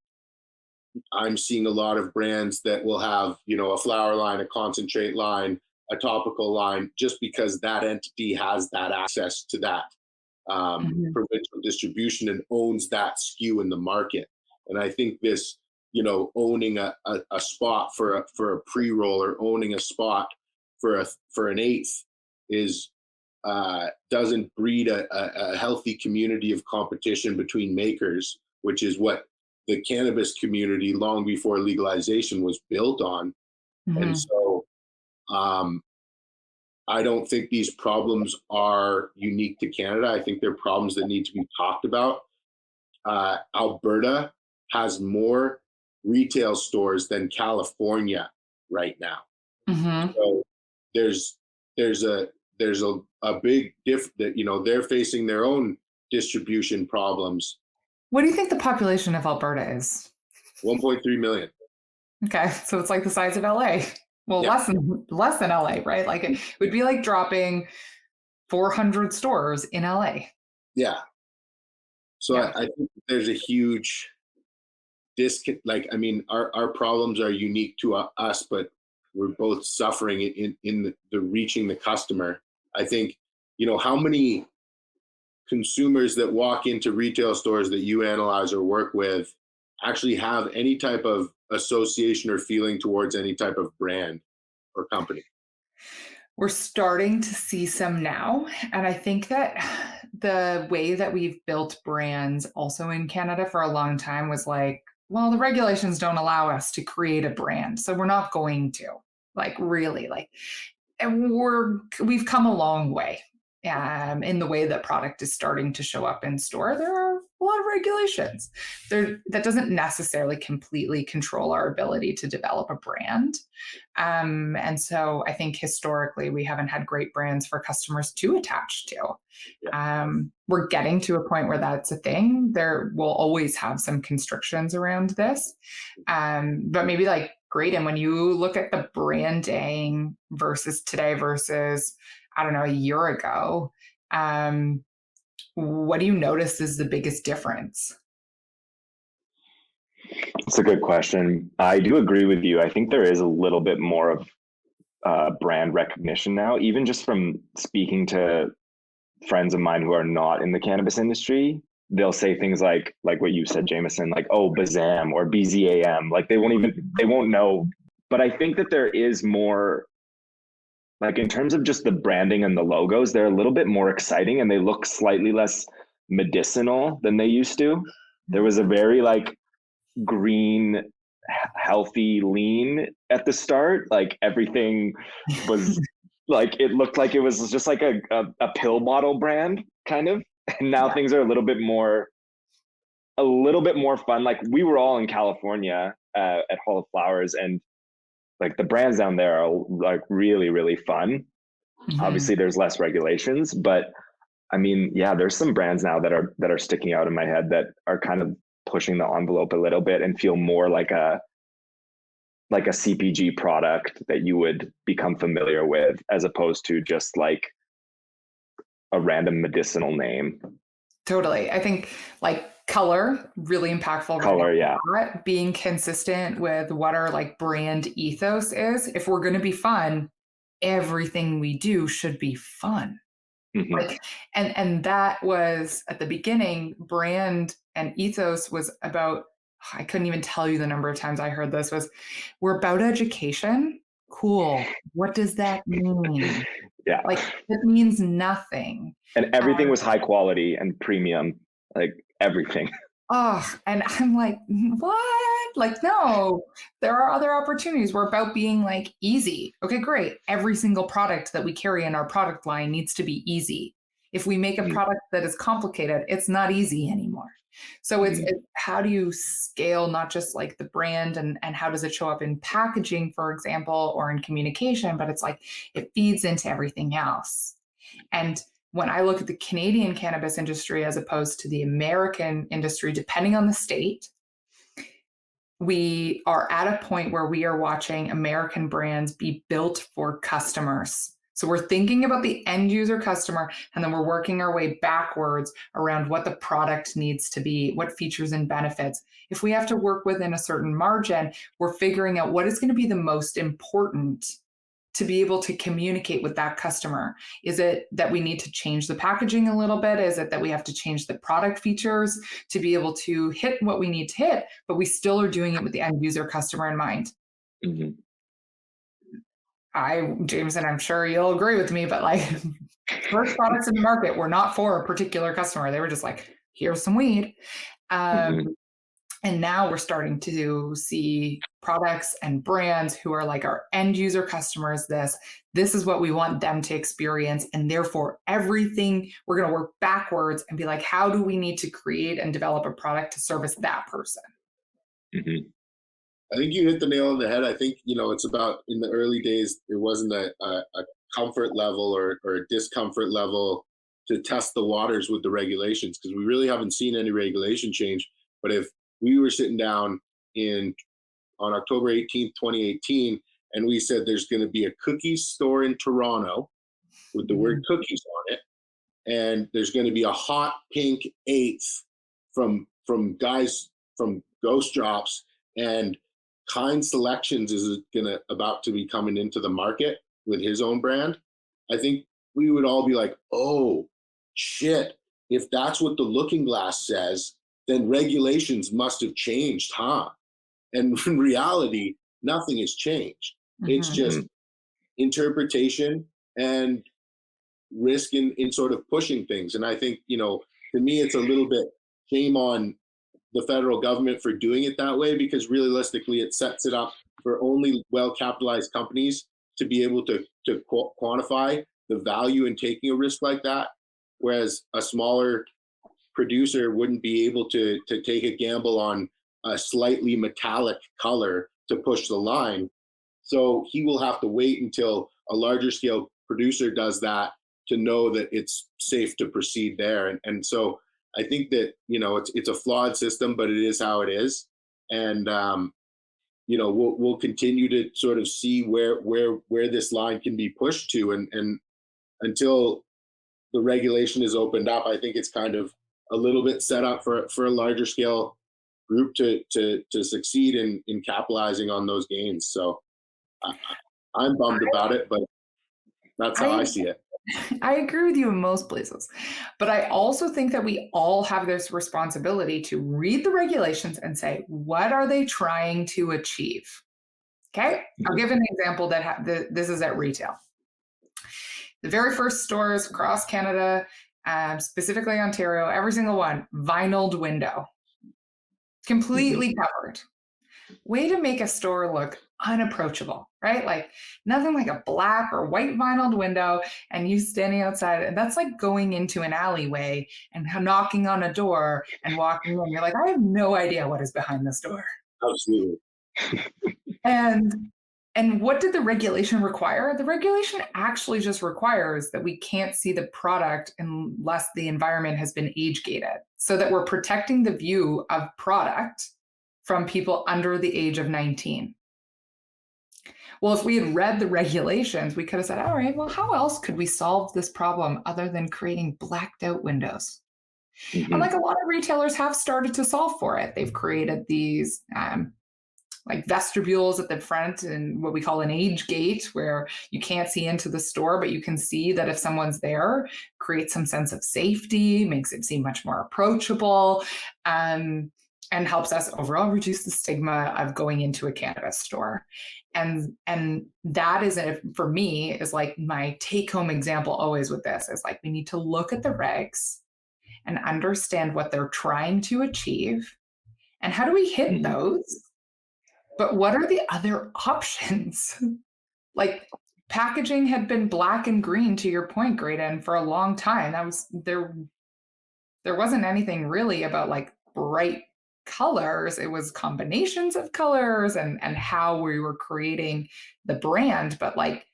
I'm seeing a lot of brands that will have, a flower line, a concentrate line, a topical line, just because that entity has that access to that provincial distribution and owns that SKU in the market. And I think this, owning a spot for a pre-roll, or owning a spot for an eighth is doesn't breed a healthy community of competition between makers, which is what the cannabis community long before legalization was built on. And so I don't think these problems are unique to Canada. I think they're problems that need to be talked about. Alberta has more retail stores than California right now. So there's a big that, you know, they're facing their own distribution problems. What do you think the population of Alberta is? 1.3 million. Okay, so it's like the size of LA. Well, Yeah. less than LA, right? Like it would be like dropping 400 stores in LA. Yeah. So Yeah. I think there's a huge like, I mean, our problems are unique to us, but we're both suffering in the reaching the customer. I think, you know, how many consumers that walk into retail stores that you analyze or work with actually have any type of association or feeling towards any type of brand or company? We're starting to see some now. And I think that the way that we've built brands also in Canada for a long time was like, well, the regulations don't allow us to create a brand, so we're not going to, like, really, like, and we've come a long way in the way that product is starting to show up in store. There are a lot of regulations that doesn't necessarily completely control our ability to develop a brand. And so I think historically we haven't had great brands for customers to attach to. We're getting to a point where that's a thing. There will always have some constrictions around this. But maybe like Graydon, when you look at the branding versus today versus, I don't know, a year ago, what do you notice is the biggest difference? It's a good question. I do agree with you. I think there is a little bit more of brand recognition now, even just from speaking to friends of mine who are not in the cannabis industry. They'll say things like what you said, Jameson, like, oh, Bazam or BZAM. Like they won't know. But I think that there is more, like in terms of just the branding and the logos, they're a little bit more exciting and they look slightly less medicinal than they used to. There was a very like green, healthy, lean at the start. Like everything was like, it looked like it was just like a pill bottle brand kind of. And now things are a little bit more fun. Like we were all in California at Hall of Flowers, and like the brands down there are like really, really fun. Mm-hmm. Obviously there's less regulations, but I mean, yeah, there's some brands now that are sticking out in my head that are kind of pushing the envelope a little bit and feel more like a CPG product that you would become familiar with, as opposed to just like a random medicinal name. Totally. I think like color, really impactful. Color, yeah. Being consistent with what our like brand ethos is. If we're going to be fun, everything we do should be fun. Mm-hmm. Like, and that was at the beginning, brand and ethos was about, I couldn't even tell you the number of times I heard this, was we're about education. Cool. What does that mean? Yeah. Like it means nothing. And everything was high quality and premium, like everything. Oh, and I'm like, what? Like, no, there are other opportunities. We're about being like easy. Okay, great. Every single product that we carry in our product line needs to be easy. If we make a product that is complicated, it's not easy anymore. So it's how do you scale not just like the brand and how does it show up in packaging, for example, or in communication, but it's like it feeds into everything else. And when I look at the Canadian cannabis industry as opposed to the American industry, depending on the state, we are at a point where we are watching American brands be built for customers. So we're thinking about the end user customer, and then we're working our way backwards around what the product needs to be, what features and benefits. If we have to work within a certain margin, we're figuring out what is going to be the most important to be able to communicate with that customer. Is it that we need to change the packaging a little bit? Is it that we have to change the product features to be able to hit what we need to hit, but we still are doing it with the end user customer in mind? Mm-hmm. Jameson, I'm sure you'll agree with me, but like first products in the market were not for a particular customer. They were just like, here's some weed. And now we're starting to see products and brands who are like our end user customers. This is what we want them to experience. And therefore everything, we're going to work backwards and be like, how do we need to create and develop a product to service that person? Mm-hmm. I think you hit the nail on the head. I think, it's about, in the early days, there wasn't a comfort level or a discomfort level to test the waters with the regulations, because we really haven't seen any regulation change. But if we were sitting down on October 18th, 2018, and we said there's going to be a cookies store in Toronto with the word cookies on it, and there's going to be a hot pink eighth from guys from Ghost Drops, and Kind Selections is about to be coming into the market with his own brand, I think we would all be like, oh shit, if that's what the Looking Glass says, then regulations must have changed, huh? And in reality, nothing has changed. It's just interpretation and risk in sort of pushing things. And I think, to me, it's a little bit shame on the federal government for doing it that way, because realistically, it sets it up for only well-capitalized companies to be able to quantify the value in taking a risk like that, whereas a smaller producer wouldn't be able to take a gamble on a slightly metallic color to push the line. So he will have to wait until a larger scale producer does that to know that it's safe to proceed there. And so I think that, it's a flawed system, but it is how it is. And, we'll continue to sort of see where this line can be pushed to. And until the regulation is opened up, I think it's kind of a little bit set up for a larger scale group to succeed in capitalizing on those gains. So I'm bummed about it, but that's how I see it. I agree with you in most places, but I also think that we all have this responsibility to read the regulations and say, what are they trying to achieve? Okay, I'll give an example that this is at retail. The very first stores across Canada, specifically Ontario, every single one, vinyled window, completely covered. Way to make a store look unapproachable, right? Like nothing like a black or white vinyled window and you standing outside, and that's like going into an alleyway and knocking on a door and walking in. You're like, I have no idea what is behind this door. Absolutely. And what did the regulation require? The regulation actually just requires that we can't see the product unless the environment has been age gated, so that we're protecting the view of product from people under the age of 19. Well, if we had read the regulations, we could have said, all right, well, how else could we solve this problem other than creating blacked out windows? And like a lot of retailers have started to solve for it. They've created these like vestibules at the front and what we call an age gate, where you can't see into the store, but you can see that if someone's there, creates some sense of safety, makes it seem much more approachable, and helps us overall reduce the stigma of going into a cannabis store. And that is, for me, is like my take-home example always with this is like, we need to look at the regs and understand what they're trying to achieve and how do we hit those. But what are the other options? Like packaging had been black and green, to your point, Graydon, for a long time. That was there wasn't anything really about like bright colors. It was combinations of colors and how we were creating the brand. But like,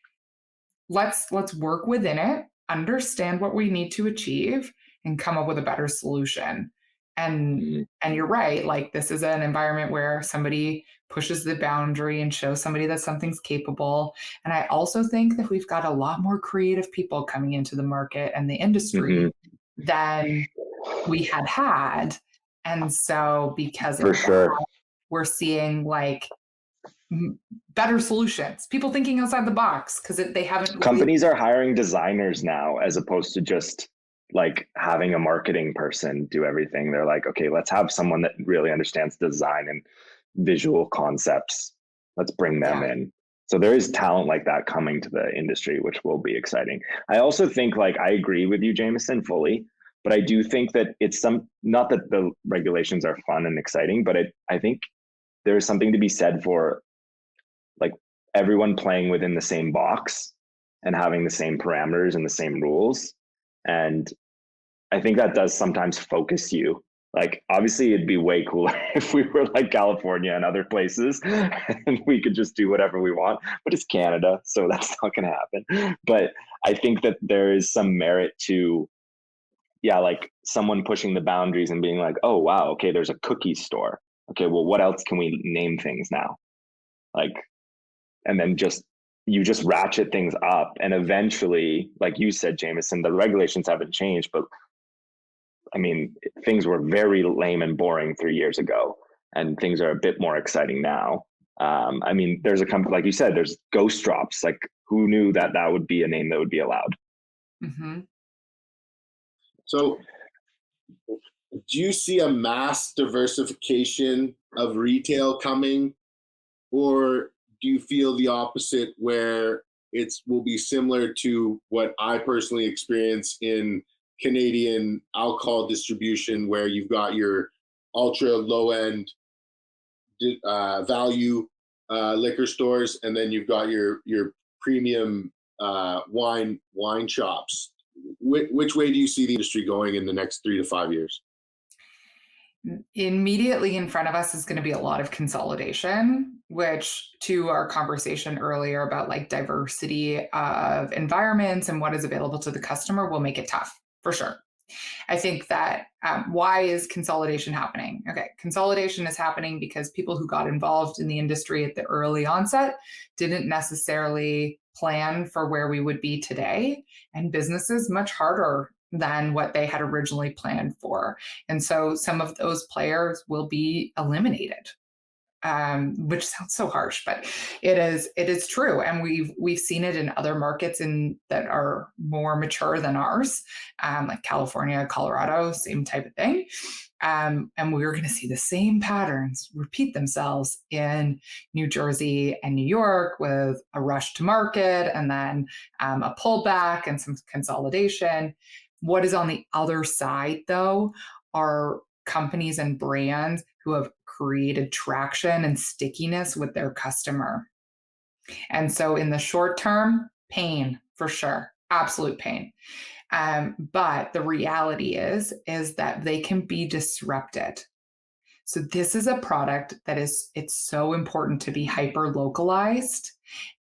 let's work within it, understand what we need to achieve, and come up with a better solution. And you're right, like this is an environment where somebody pushes the boundary and shows somebody that something's capable. And I also think that we've got a lot more creative people coming into the market and the industry than we had. And so because of that, we're seeing like better solutions, people thinking outside the box, because they haven't. Companies are hiring designers now as opposed to just like having a marketing person do everything. They're like, okay, let's have someone that really understands design and visual concepts. Let's bring them in. So there is talent like that coming to the industry, which will be exciting. I also think, like, I agree with you, Jameson, fully, but I do think that it's not that the regulations are fun and exciting, but I think there's something to be said for like everyone playing within the same box and having the same parameters and the same rules. And I think that does sometimes focus you Like, obviously, it'd be way cooler if we were like California and other places and we could just do whatever we want. But it's Canada, so that's not going to happen. But I think that there is some merit to, yeah, like someone pushing the boundaries and being like, oh, wow, okay, there's a cookie store. Okay, well, what else can we name things now? Like, and then you just ratchet things up. And eventually, like you said, Jameson, the regulations haven't changed, but I mean, things were very lame and boring 3 years ago, and things are a bit more exciting now. I mean, there's a company, like you said, there's Ghost Drops. Like, who knew that that would be a name that would be allowed? Mm-hmm. So, do you see a mass diversification of retail coming, or do you feel the opposite, where it will be similar to what I personally experience in Canadian alcohol distribution, where you've got your ultra low end value liquor stores, and then you've got your premium wine shops? Which way do you see the industry going in the next 3 to 5 years? Immediately in front of us is going to be a lot of consolidation, which, to our conversation earlier about like diversity of environments and what is available to the customer, will make it tough for sure. I think that why is consolidation happening? Okay, consolidation is happening because people who got involved in the industry at the early onset didn't necessarily plan for where we would be today, and business is much harder than what they had originally planned for. And so some of those players will be eliminated. Which sounds so harsh, but it is true, and we've seen it in other markets that are more mature than ours, like California, Colorado, same type of thing. And we're going to see the same patterns repeat themselves in New Jersey and New York, with a rush to market and then a pullback and some consolidation. What is on the other side, though, are companies and brands who have created traction and stickiness with their customer. And so in the short term, pain for sure, absolute pain. But the reality is that they can be disrupted. So this is a product that it's so important to be hyper localized.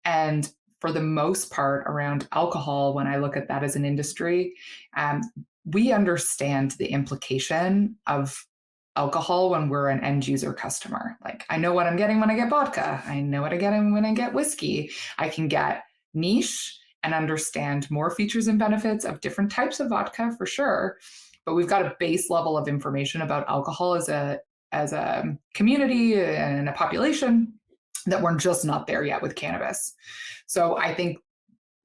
And for the most part around alcohol, when I look at that as an industry, we understand the implication of alcohol when we're an end user customer. Like, I know what I'm getting when I get vodka. I know what I'm getting when I get whiskey. I can get niche and understand more features and benefits of different types of vodka for sure. But we've got a base level of information about alcohol as a community and a population that we're just not there yet with cannabis. So I think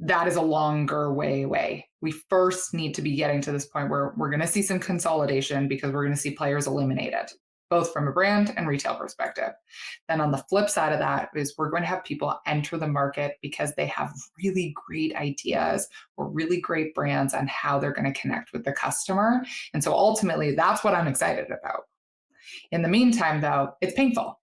that is a longer way away. We first need to be getting to this point where we're going to see some consolidation, because we're going to see players eliminated, both from a brand and retail perspective. Then on the flip side of that is we're going to have people enter the market because they have really great ideas or really great brands on how they're going to connect with the customer. And so ultimately, that's what I'm excited about. In the meantime, though, it's painful.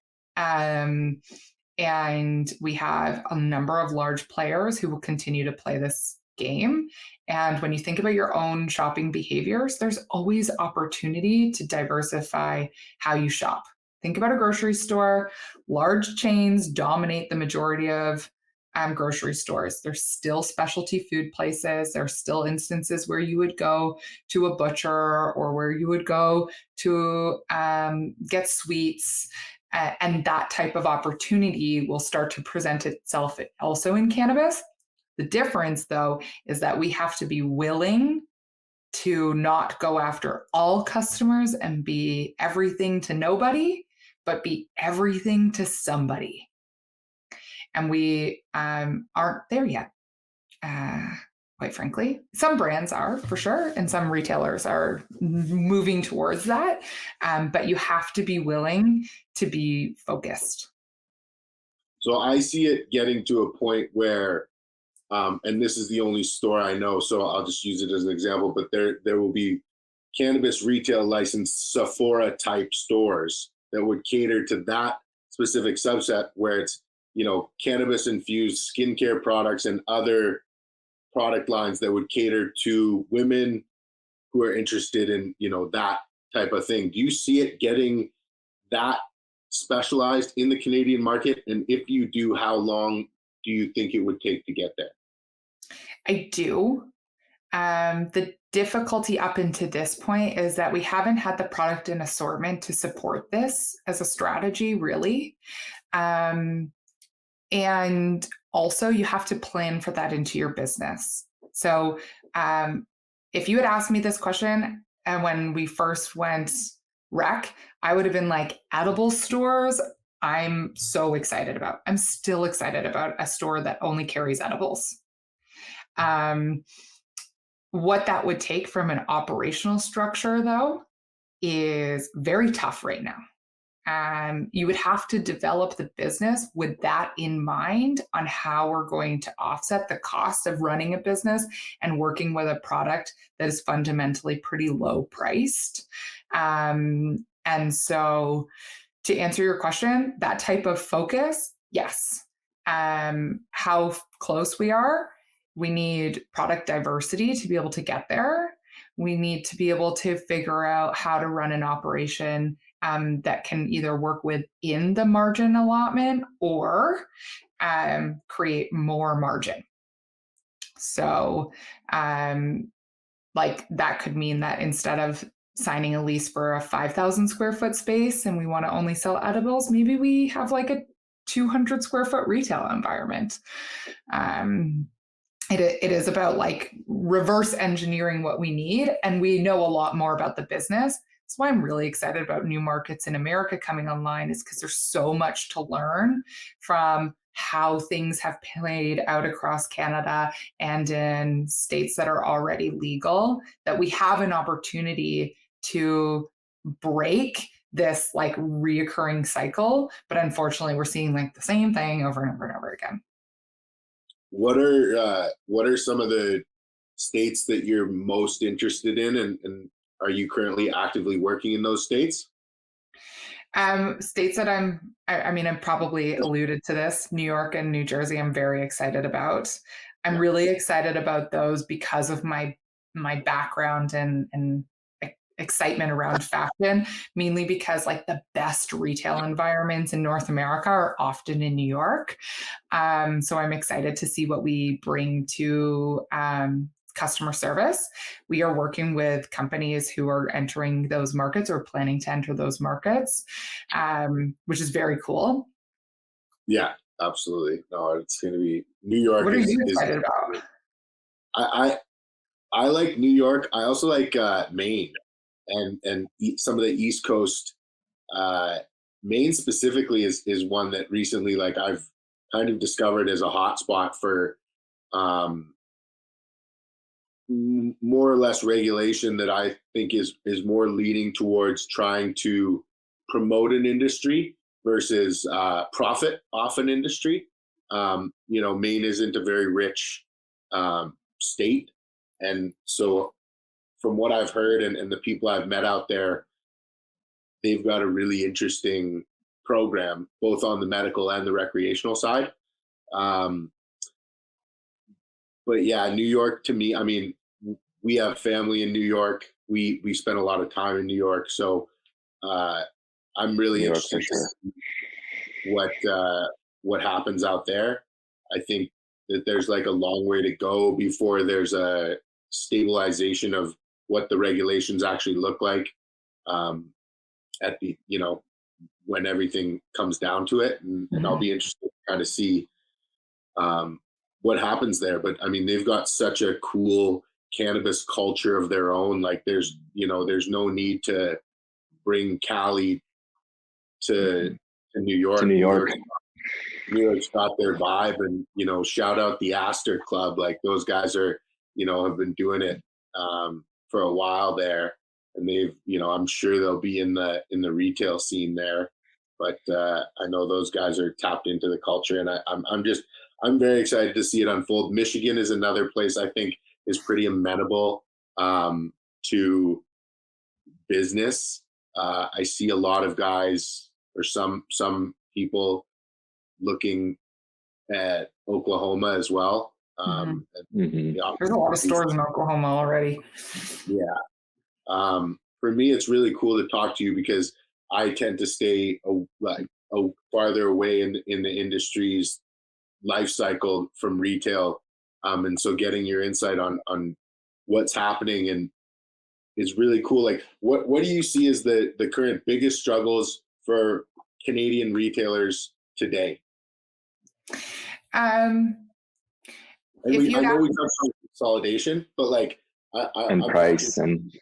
And we have a number of large players who will continue to play this game. And when you think about your own shopping behaviors, there's always opportunity to diversify how you shop. Think about a grocery store. Large chains dominate the majority of grocery stores. There's still specialty food places. There's still instances where you would go to a butcher or where you would go to get sweets. And that type of opportunity will start to present itself also in cannabis. The difference, though, is that we have to be willing to not go after all customers and be everything to nobody, but be everything to somebody. And we aren't there yet, quite frankly. Some brands are, for sure, and some retailers are moving towards that. But you have to be willing to be focused. So I see it getting to a point where, and this is the only store I know, so I'll just use it as an example, but there will be cannabis retail licensed Sephora type stores that would cater to that specific subset, where it's, cannabis infused skincare products and other product lines that would cater to women who are interested in, that type of thing. Do you see it getting that specialized in the Canadian market? And if you do, how long do you think it would take to get there? I do. The difficulty up until this point is that we haven't had the product and assortment to support this as a strategy, really. And also, you have to plan for that into your business. So if you had asked me this question and when we first went rec, I would have been like, edible stores, I'm so excited about. I'm still excited about a store that only carries edibles. What that would take from an operational structure, though, is very tough right now. You would have to develop the business with that in mind on how we're going to offset the cost of running a business and working with a product that is fundamentally pretty low priced. And so to answer your question, that type of focus, yes. How close we are, we need product diversity to be able to get there. We need to be able to figure out how to run an operation that can either work within the margin allotment or create more margin. So like that could mean that instead of signing a lease for a 5,000 square foot space and we want to only sell edibles, maybe we have like a 200 square foot retail environment. It is about like reverse engineering what we need, and we know a lot more about the business. That's why I'm really excited about new markets in America coming online, is because there's so much to learn from how things have played out across Canada and in states that are already legal, that we have an opportunity to break this like reoccurring cycle. But unfortunately, we're seeing like the same thing over and over and over again. What are some of the states that you're most interested in, and are you currently actively working in those states? States that I've probably alluded to this, New York and New Jersey, I'm very excited about. I'm really excited about those because of my background and excitement around fashion, mainly because like the best retail environments in North America are often in New York. So I'm excited to see what we bring to customer service. We are working with companies who are entering those markets or planning to enter those markets, which is very cool. Yeah, absolutely. No, it's going to be New York. What are you excited about? I like New York. I also like Maine and some of the East Coast. Maine specifically is one that recently, like, I've kind of discovered as a hotspot for more or less regulation that I think is more leading towards trying to promote an industry versus profit off an industry. Maine isn't a very rich state. And so from what I've heard and the people I've met out there, they've got a really interesting program, both on the medical and the recreational side. But yeah, New York to me, I mean, we have family in New York. We spend a lot of time in New York. So I'm really interested to see what happens out there. I think that there's like a long way to go before there's a stabilization of what the regulations actually look like at the, when everything comes down to it. And I'll be interested to kind of see what happens there. But I mean, they've got such a cool cannabis culture of their own. Like there's no need to bring Cali to New York. To New York. New York's got their vibe, and shout out the Astor Club. Like those guys are, have been doing it for a while there, and they've, I'm sure they'll be in the retail scene there. But I know those guys are tapped into the culture, and I'm very excited to see it unfold. Michigan is another place I think is pretty amenable to business. I see a lot of guys or some people looking at Oklahoma as well. There's a lot of stores in Oklahoma already. Yeah. for me, it's really cool to talk to you because I tend to stay farther away in the industry's life cycle from retail. And so getting your insight on what's happening and is really cool. Like what do you see as the current biggest struggles for Canadian retailers today? I know we touched on consolidation, but like and price and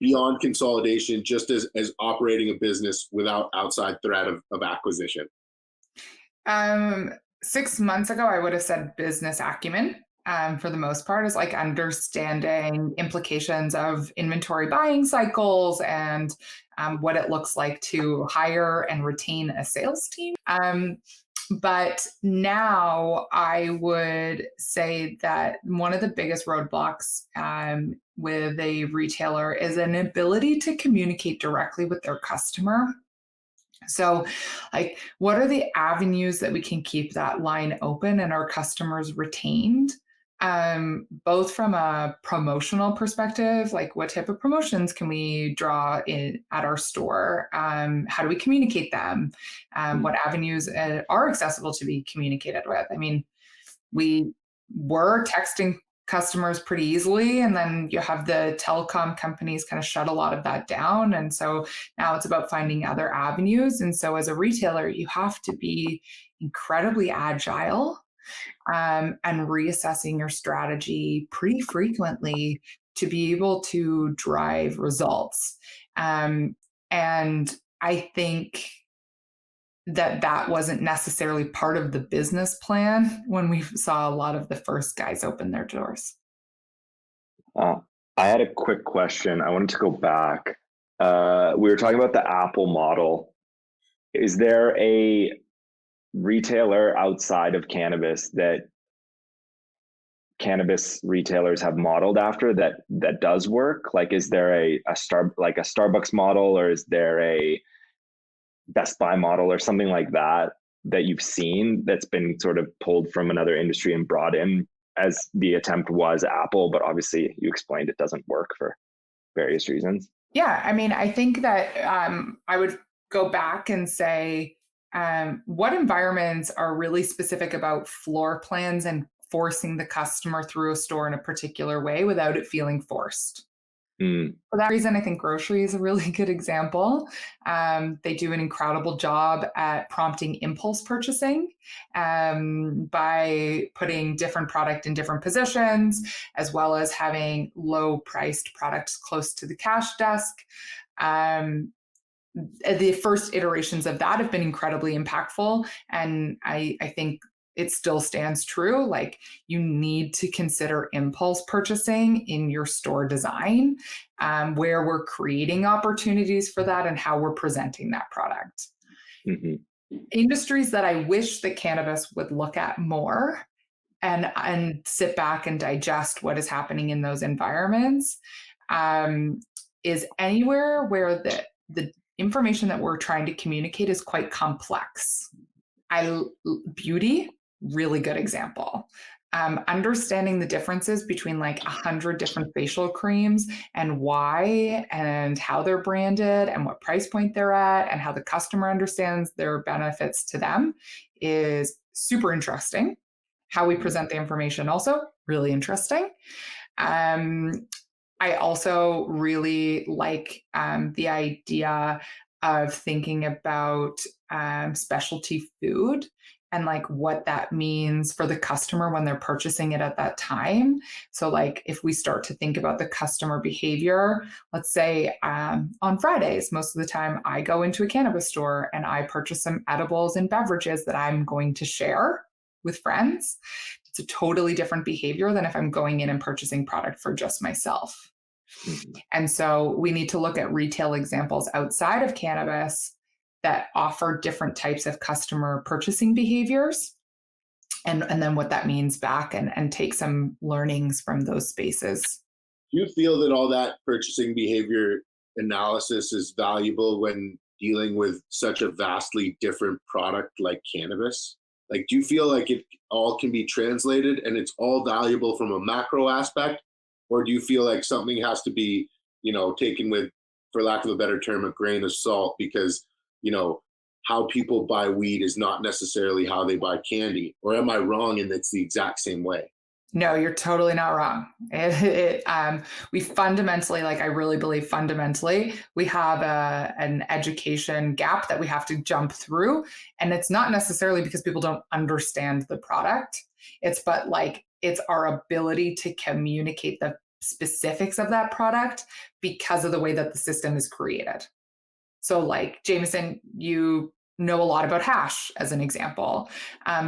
beyond consolidation, just as operating a business without outside threat of acquisition. 6 months ago, I would have said business acumen. For the most part, is like understanding implications of inventory buying cycles and what it looks like to hire and retain a sales team. But now I would say that one of the biggest roadblocks with a retailer is an ability to communicate directly with their customer. So, like, what are the avenues that we can keep that line open and our customers retained? Both from a promotional perspective, like what type of promotions can we draw in at our store? How do we communicate them? What avenues are accessible to be communicated with? I mean, we were texting customers pretty easily, and then you have the telecom companies kind of shut a lot of that down. And so now it's about finding other avenues. And so as a retailer, you have to be incredibly agile and reassessing your strategy pretty frequently to be able to drive results. And I think that wasn't necessarily part of the business plan when we saw a lot of the first guys open their doors. I had a quick question. I wanted to go back. We were talking about the Apple model. Is there a retailer outside of cannabis that cannabis retailers have modeled after that does work? Like, is there a Starbucks model, or is there a Best Buy model or something like that you've seen that's been sort of pulled from another industry and brought in, as the attempt was Apple, but obviously you explained it doesn't work for various reasons? Yeah, I mean, I think that I would go back and say, what environments are really specific about floor plans and forcing the customer through a store in a particular way without it feeling forced? For that reason, I think grocery is a really good example. They do an incredible job at prompting impulse purchasing by putting different product in different positions, as well as having low-priced products close to the cash desk. The first iterations of that have been incredibly impactful. And I think it still stands true. Like, you need to consider impulse purchasing in your store design, where we're creating opportunities for that and how we're presenting that product. Mm-hmm. Industries that I wish that cannabis would look at more and sit back and digest what is happening in those environments is anywhere where the information that we're trying to communicate is quite complex. Beauty, really good example. Understanding the differences between like 100 different facial creams and why and how they're branded and what price point they're at and how the customer understands their benefits to them is super interesting. How we present the information also really interesting. I also really like the idea of thinking about specialty food and like what that means for the customer when they're purchasing it at that time. So like if we start to think about the customer behavior, let's say on Fridays, most of the time I go into a cannabis store and I purchase some edibles and beverages that I'm going to share with friends. It's a totally different behavior than if I'm going in and purchasing product for just myself. And so we need to look at retail examples outside of cannabis that offer different types of customer purchasing behaviors and then what that means back and take some learnings from those spaces. Do you feel that all that purchasing behavior analysis is valuable when dealing with such a vastly different product like cannabis? Like, do you feel like it all can be translated and it's all valuable from a macro aspect? Or do you feel like something has to be taken with, for lack of a better term, a grain of salt, because, how people buy weed is not necessarily how they buy candy? Or am I wrong in it's the exact same way? No, you're totally not wrong. We fundamentally, I really believe fundamentally, we have an education gap that we have to jump through. And it's not necessarily because people don't understand the product. It's our ability to communicate the specifics of that product because of the way that the system is created. So Jameson, you know a lot about hash as an example.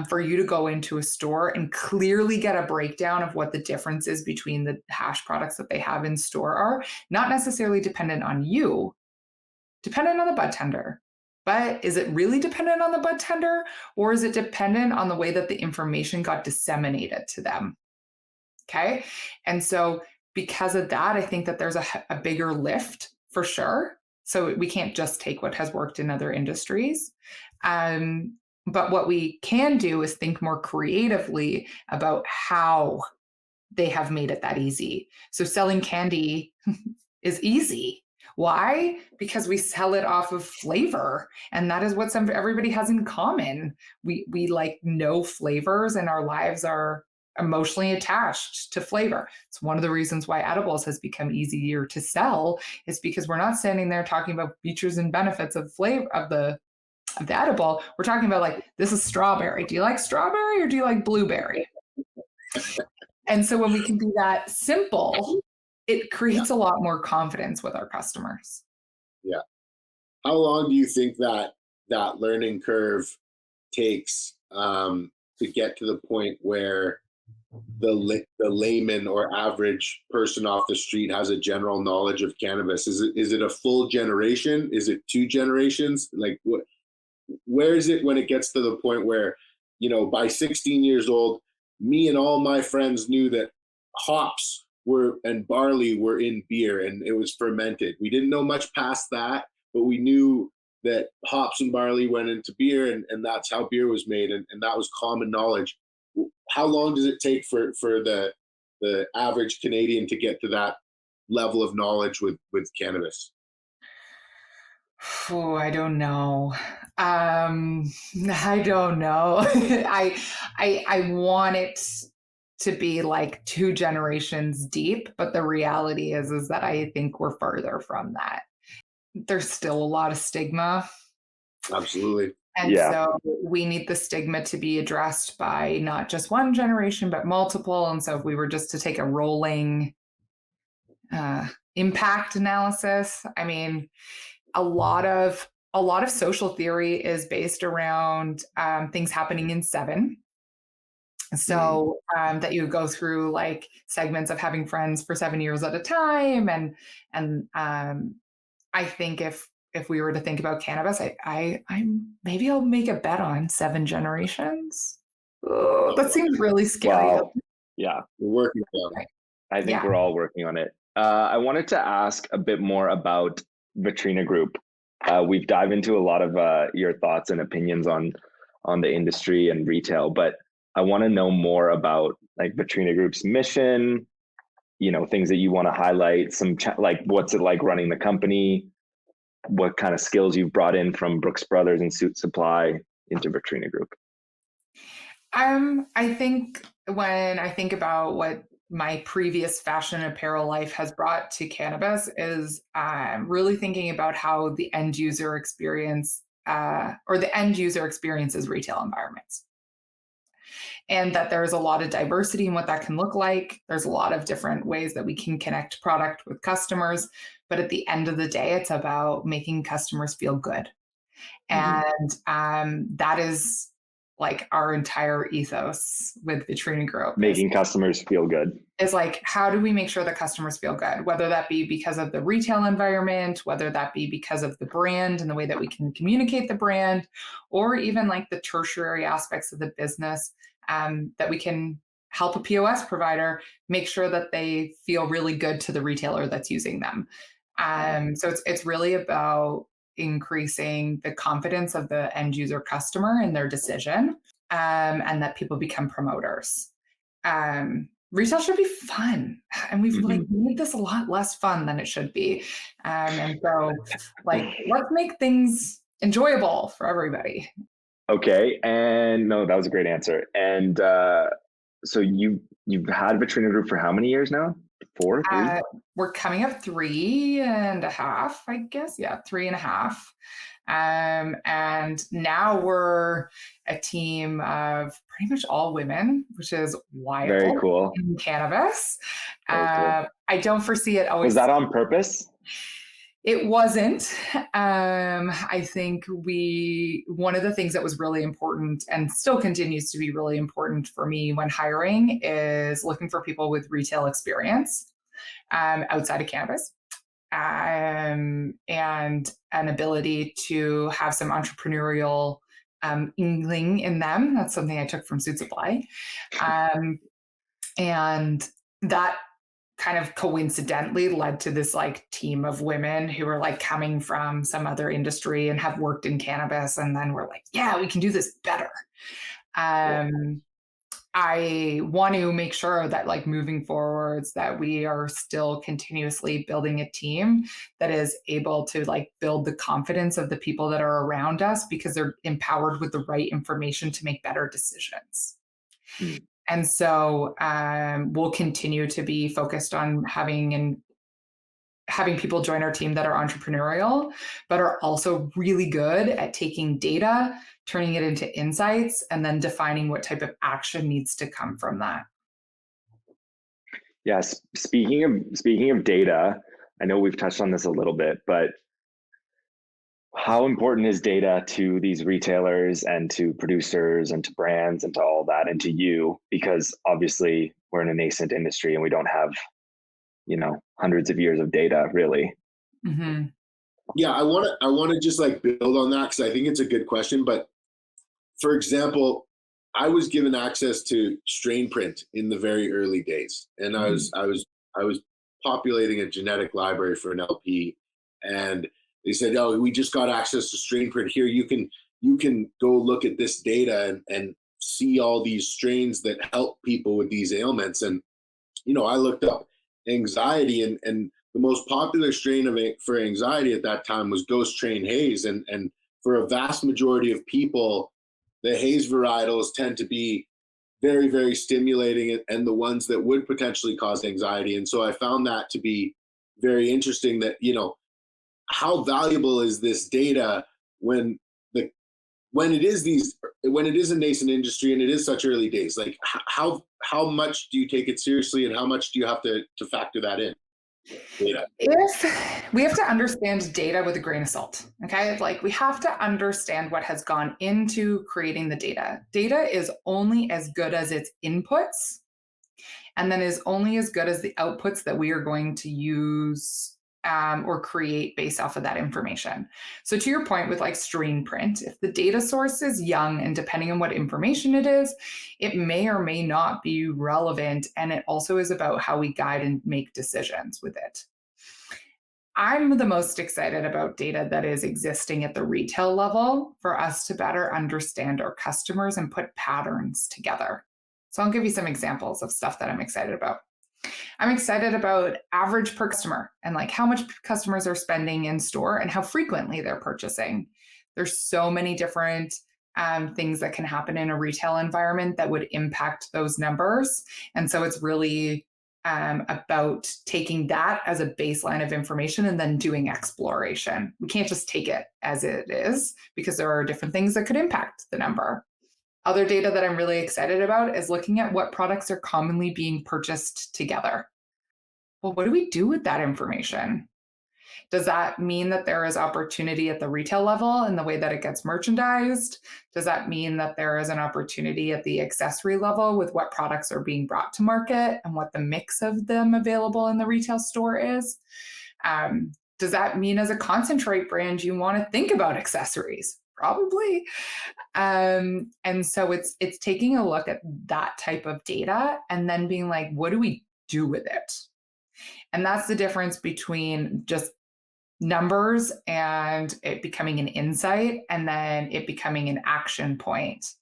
For you to go into a store and clearly get a breakdown of what the difference is between the hash products that they have in store are not necessarily dependent on you, dependent on the bud tender. But is it really dependent on the bud tender, or is it dependent on the way that the information got disseminated to them? Okay. And so because of that, I think that there's a bigger lift for sure. So we can't just take what has worked in other industries. But what we can do is think more creatively about how they have made it that easy. So selling candy is easy. Why? Because we sell it off of flavor. And that is what everybody has in common. We know flavors, and our lives are emotionally attached to flavor. It's one of the reasons why edibles has become easier to sell, is because we're not standing there talking about features and benefits of flavor of the edible. We're talking about this is strawberry. Do you like strawberry or do you like blueberry? And so when we can be that simple, it creates a lot more confidence with our customers. Yeah. How long do you think that learning curve takes to get to the point where the layman or average person off the street has a general knowledge of cannabis? Is it a full generation? Is it 2 generations? Where is it when it gets to the point where, by 16 years old, me and all my friends knew that hops and barley were in beer and it was fermented? We didn't know much past that, but we knew that hops and barley went into beer, and that's how beer was made, and that was common knowledge. How long does it take for the average Canadian to get to that level of knowledge with cannabis? Oh, I don't know. I don't know. I want it to be 2 generations deep, but the reality is that I think we're further from that. There's still a lot of stigma. Absolutely. And so we need the stigma to be addressed by not just one generation, but multiple. And so if we were just to take a rolling impact analysis, I mean, a lot of social theory is based around things happening in 7. So that you go through segments of having friends for 7 years at a time. And I think if we were to think about cannabis, I'm maybe I'll make a bet on 7 generations. Oh, that seems really scary. Wow. Yeah. We're working on it. I think we're all working on it. I wanted to ask a bit more about Vetrina Group. We've dived into a lot of your thoughts and opinions on the industry and retail, but I want to know more about Vetrina Group's mission, things that you want to highlight, some what's it like running the company, what kind of skills you've brought in from Brooks Brothers and Suit Supply into Vetrina Group. I think when I think about what my previous fashion apparel life has brought to cannabis is really thinking about how the end user experience or the end user experiences retail environments. And that there's a lot of diversity in what that can look like. There's a lot of different ways that we can connect product with customers. But at the end of the day, it's about making customers feel good. And that is our entire ethos with Vetrina Group. Making customers feel good. Is how do we make sure that customers feel good? Whether that be because of the retail environment, whether that be because of the brand and the way that we can communicate the brand, or even the tertiary aspects of the business, that we can help a POS provider make sure that they feel really good to the retailer that's using them. So it's really about increasing the confidence of the end user customer in their decision, and that people become promoters. retail should be fun, and we've like made this a lot less fun than it should be. And so like, let's make things enjoyable for everybody. Okay, and no, that was a great answer. And so you've had Vetrina Group for how many years now? 4, 3? We're coming up 3.5, I guess. Yeah, 3.5. And now we're a team of pretty much all women, which is wild. Very cool. In cannabis. Cool. I don't foresee it always. Was that on purpose? It wasn't. I think one of the things that was really important and still continues to be really important for me when hiring is looking for people with retail experience outside of cannabis. And an ability to have some entrepreneurial inkling in them. That's something I took from Suit Supply. And that kind of coincidentally led to this like team of women who were like coming from some other industry and have worked in cannabis. And then we're like, yeah, we can do this better. I want to make sure that like moving forwards that we are still continuously building a team that is able to like build the confidence of the people that are around us because they're empowered with the right information to make better decisions. And so we'll continue to be focused on having people join our team that are entrepreneurial, but are also really good at taking data, turning it into insights, and then defining what type of action needs to come from that. Yes. Speaking of data, I know we've touched on this a little bit, but how important is data to these retailers and to producers and to brands and to all that and to you? Because obviously we're in a nascent industry and we don't have, hundreds of years of data really. Mm-hmm. Yeah, I want to just like build on that because I think it's a good question. But for example, I was given access to strain print in the very early days, and I was populating a genetic library for an LP, and they said, "Oh, we just got access to strain print here. You can go look at this data and see all these strains that help people with these ailments." And I looked up anxiety, and the most popular strain for anxiety at that time was Ghost Train Haze, and for a vast majority of people, the haze varietals tend to be very, very stimulating and the ones that would potentially cause anxiety. And so I found that to be very interesting that, how valuable is this data when it is a nascent industry and it is such early days? Like how much do you take it seriously and how much do you have to factor that in? Data. If we have to understand data with a grain of salt, okay? Like we have to understand what has gone into creating the data. Data is only as good as its inputs, and then is only as good as the outputs that we are going to use or create based off of that information. So to your point with like strain print, if the data source is young and depending on what information it is, it may or may not be relevant. And it also is about how we guide and make decisions with it. I'm the most excited about data that is existing at the retail level for us to better understand our customers and put patterns together. So I'll give you some examples of stuff that I'm excited about. I'm excited about average per customer and like how much customers are spending in store and how frequently they're purchasing. There's so many different things that can happen in a retail environment that would impact those numbers. And so it's really about taking that as a baseline of information and then doing exploration. We can't just take it as it is because there are different things that could impact the number. Other data that I'm really excited about is looking at what products are commonly being purchased together. Well, what do we do with that information? Does that mean that there is opportunity at the retail level in the way that it gets merchandised? Does that mean that there is an opportunity at the accessory level with what products are being brought to market and what the mix of them available in the retail store is? Does that mean as a concentrate brand, you want to think about accessories? Probably. And so it's taking a look at that type of data and then being like, what do we do with it? And that's the difference between just numbers and it becoming an insight and then it becoming an action point.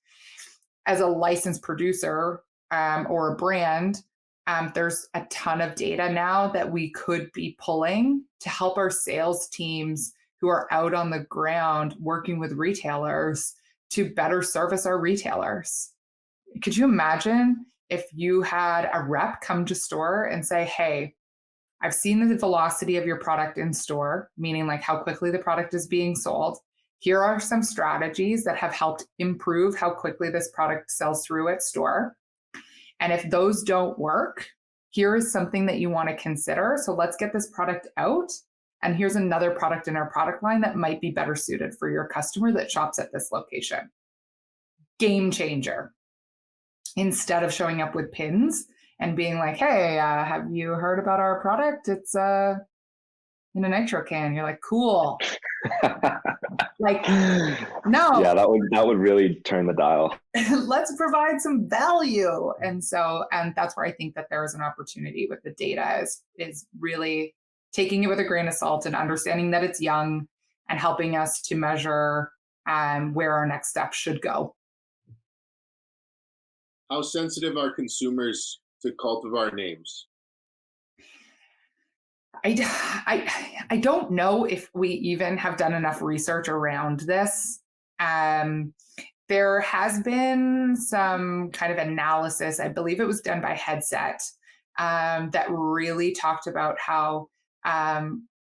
As a licensed producer or a brand, There's a ton of data now that we could be pulling to help our sales teams who are out on the ground working with retailers to better service our retailers. Could you imagine if you had a rep come to store and say, hey, I've seen the velocity of your product in store, meaning like how quickly the product is being sold. Here are some strategies that have helped improve how quickly this product sells through at store. And if those don't work, here is something that you want to consider. So let's get this product out. And here's another product in our product line that might be better suited for your customer that shops at this location. Game changer. Instead of showing up with pins and being like, hey, have you heard about our product? It's in a nitro can. You're like, cool. Like, no. Yeah, that would really turn the dial. Let's provide some value. And that's where I think that there is an opportunity with the data is really taking it with a grain of salt and understanding that it's young and helping us to measure where our next step should go. How sensitive are consumers to cultivar names? I don't know if we even have done enough research around this. There has been some kind of analysis, I believe it was done by Headset, that really talked about how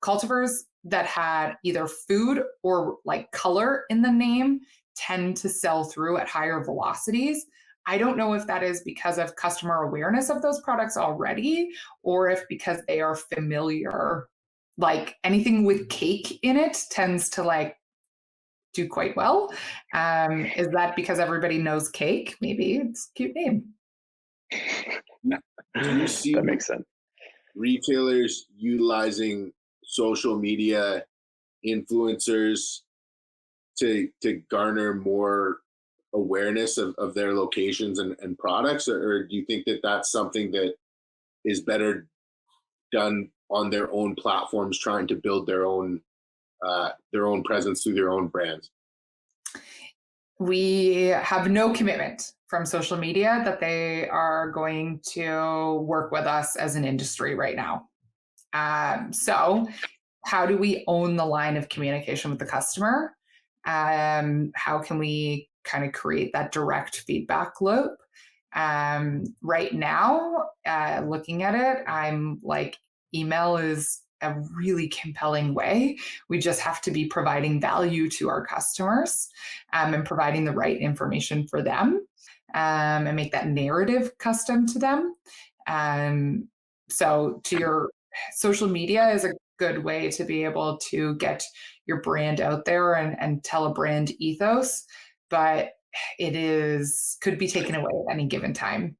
cultivars that had either food or like color in the name tend to sell through at higher velocities. I don't know if that is because of customer awareness of those products already, or if because they are familiar, like anything with cake in it tends to like do quite well. Is that because everybody knows cake? Maybe it's a cute name. Do you see that makes sense? Retailers utilizing social media influencers to garner more awareness of their locations and products, or do you think that that's something that is better done on their own platforms, trying to build their own presence through their own brands? We have no commitment from social media that they are going to work with us as an industry right now. So how do we own the line of communication with the customer? How can we kind of create that direct feedback loop? Right now, looking at it, I'm like, email is a really compelling way. We just have to be providing value to our customers and providing the right information for them and make that narrative custom to them. So to your social media is a good way to be able to get your brand out there and tell a brand ethos, but could be taken away at any given time.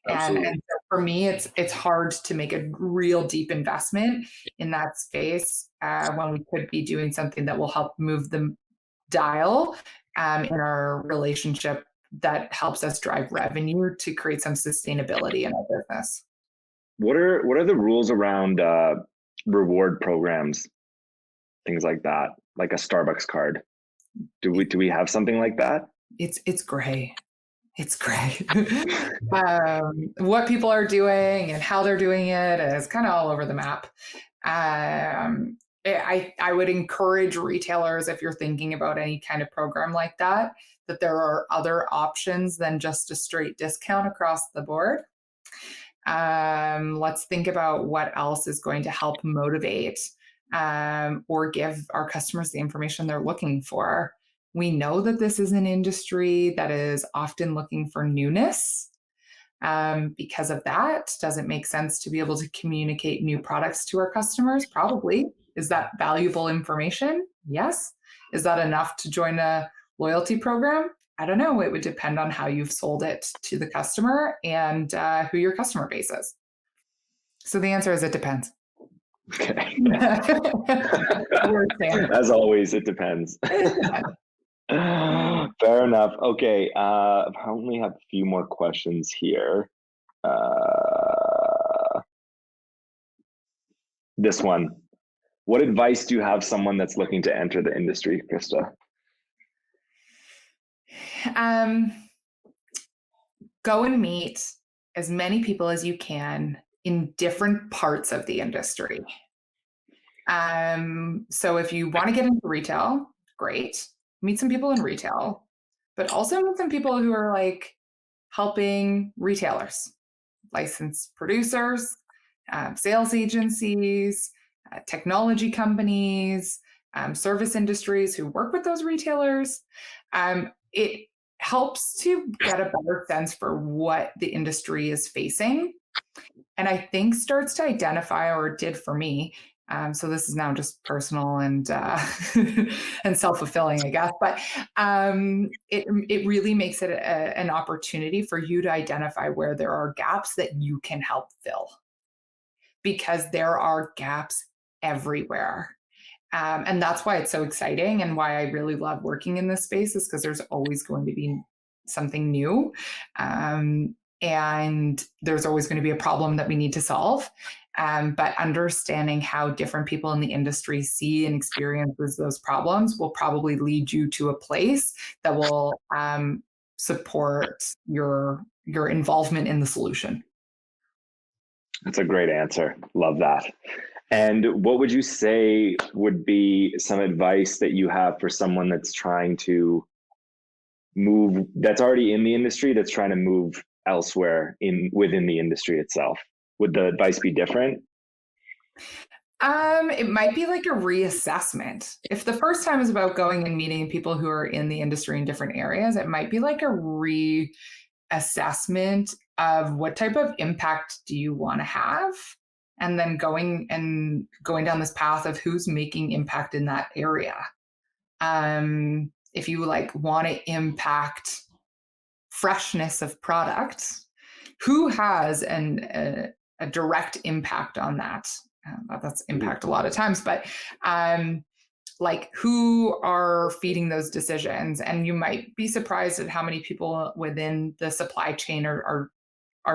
And so for me, it's hard to make a real deep investment in that space when we could be doing something that will help move the dial in our relationship that helps us drive revenue to create some sustainability in our business. What are the rules around reward programs, things like that, like a Starbucks card? Do we have something like that? It's gray. It's great. What people are doing and how they're doing it is kind of all over the map. I would encourage retailers, if you're thinking about any kind of program like that there are other options than just a straight discount across the board. Let's think about what else is going to help motivate or give our customers the information they're looking for. We know that this is an industry that is often looking for newness. Because of that, does it make sense to be able to communicate new products to our customers? Probably. Is that valuable information? Yes. Is that enough to join a loyalty program? I don't know. It would depend on how you've sold it to the customer and who your customer base is. So the answer is it depends. Okay. As always, it depends. Fair enough. Okay. I only have a few more questions here. This one. What advice do you have someone that's looking to enter the industry, Krista? Go and meet as many people as you can in different parts of the industry. So if you want to get into retail, great. Meet some people in retail, but also meet some people who are like helping retailers, licensed producers, sales agencies, technology companies, service industries who work with those retailers. It helps to get a better sense for what the industry is facing. And I think starts to identify, or did for me. So this is now just personal and and self-fulfilling, I guess. But it really makes it an opportunity for you to identify where there are gaps that you can help fill, because there are gaps everywhere. And that's why it's so exciting, and why I really love working in this space, is because there's always going to be something new. And there's always going to be a problem that we need to solve. But understanding how different people in the industry see and experiences those problems will probably lead you to a place that will support your involvement in the solution. That's a great answer. Love that. And what would you say would be some advice that you have for someone that's trying to move, that's already in the industry, that's trying to move elsewhere within the industry itself? Would the advice be different? It might be like a reassessment. If the first time is about going and meeting people who are in the industry in different areas, it might be like a reassessment of what type of impact do you want to have, and then going down this path of who's making impact in that area. If you like want to impact freshness of product, who has a direct impact on that? That's impact a lot of times, but like who are feeding those decisions? And you might be surprised at how many people within the supply chain are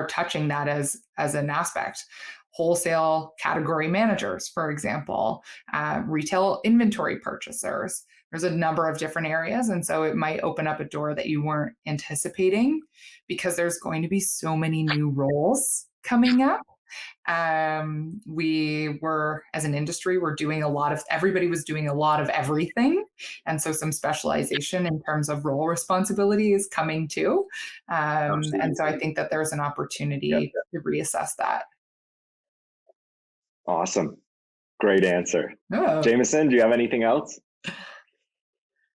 touching that as an aspect. Wholesale category managers, for example, retail inventory purchasers. There's a number of different areas. And so it might open up a door that you weren't anticipating, because there's going to be so many new roles coming up. We were, as an industry, everybody was doing a lot of everything. And so some specialization in terms of role responsibility is coming too. And so I think that there's an opportunity to reassess that. Awesome. Great answer. Oh. Jameson, do you have anything else?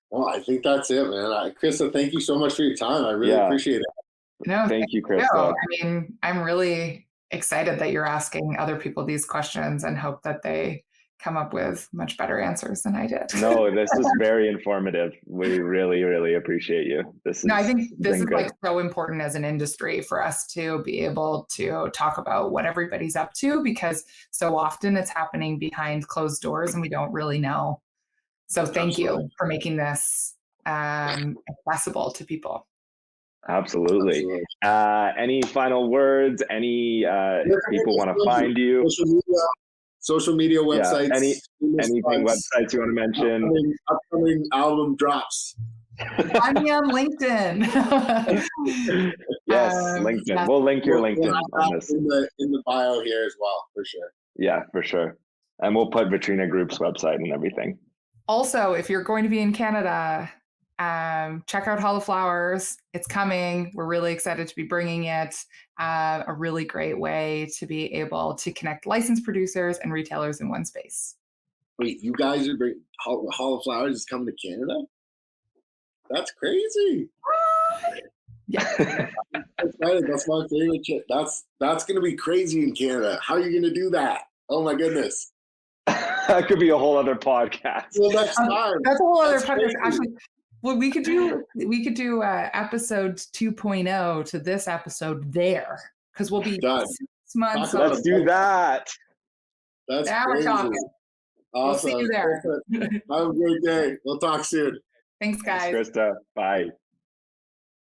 Well, I think that's it, man. Krista, thank you so much for your time. I really appreciate it. No, thank you, Krista. I mean, I'm really excited that you're asking other people these questions, and hope that they come up with much better answers than I did. No, this is very informative. We really, really appreciate you. I think this is like so important as an industry for us to be able to talk about what everybody's up to, because so often it's happening behind closed doors and we don't really know. So thank you for making this accessible to people. Absolutely. Any final words? Any people want to find you? Social media websites. Anything websites you want to mention? Upcoming album drops. Find me on LinkedIn. Yes, LinkedIn. Yeah. We'll link your LinkedIn on this. In the bio here as well, for sure. Yeah, for sure. And we'll put Vetrina Group's website and everything. Also, if you're going to be in Canada, check out Hall of Flowers. It's coming. We're really excited to be bringing it. A really great way to be able to connect licensed producers and retailers in one space. Wait, you guys are bringing Hall of Flowers is coming to Canada? That's crazy. Yeah. That's my favorite shit. That's going to be crazy in Canada. How are you going to do that? Oh my goodness. That could be a whole other podcast. Well, that's fine. That's a whole other podcast. Actually, well, we could do episode 2.0 to this episode there, because we'll be done. 6 months. Let's do that. That's now crazy. we're talking. Awesome. We'll see you there. Have a great day. We'll talk soon. Thanks, guys. Thanks, Krista. Bye.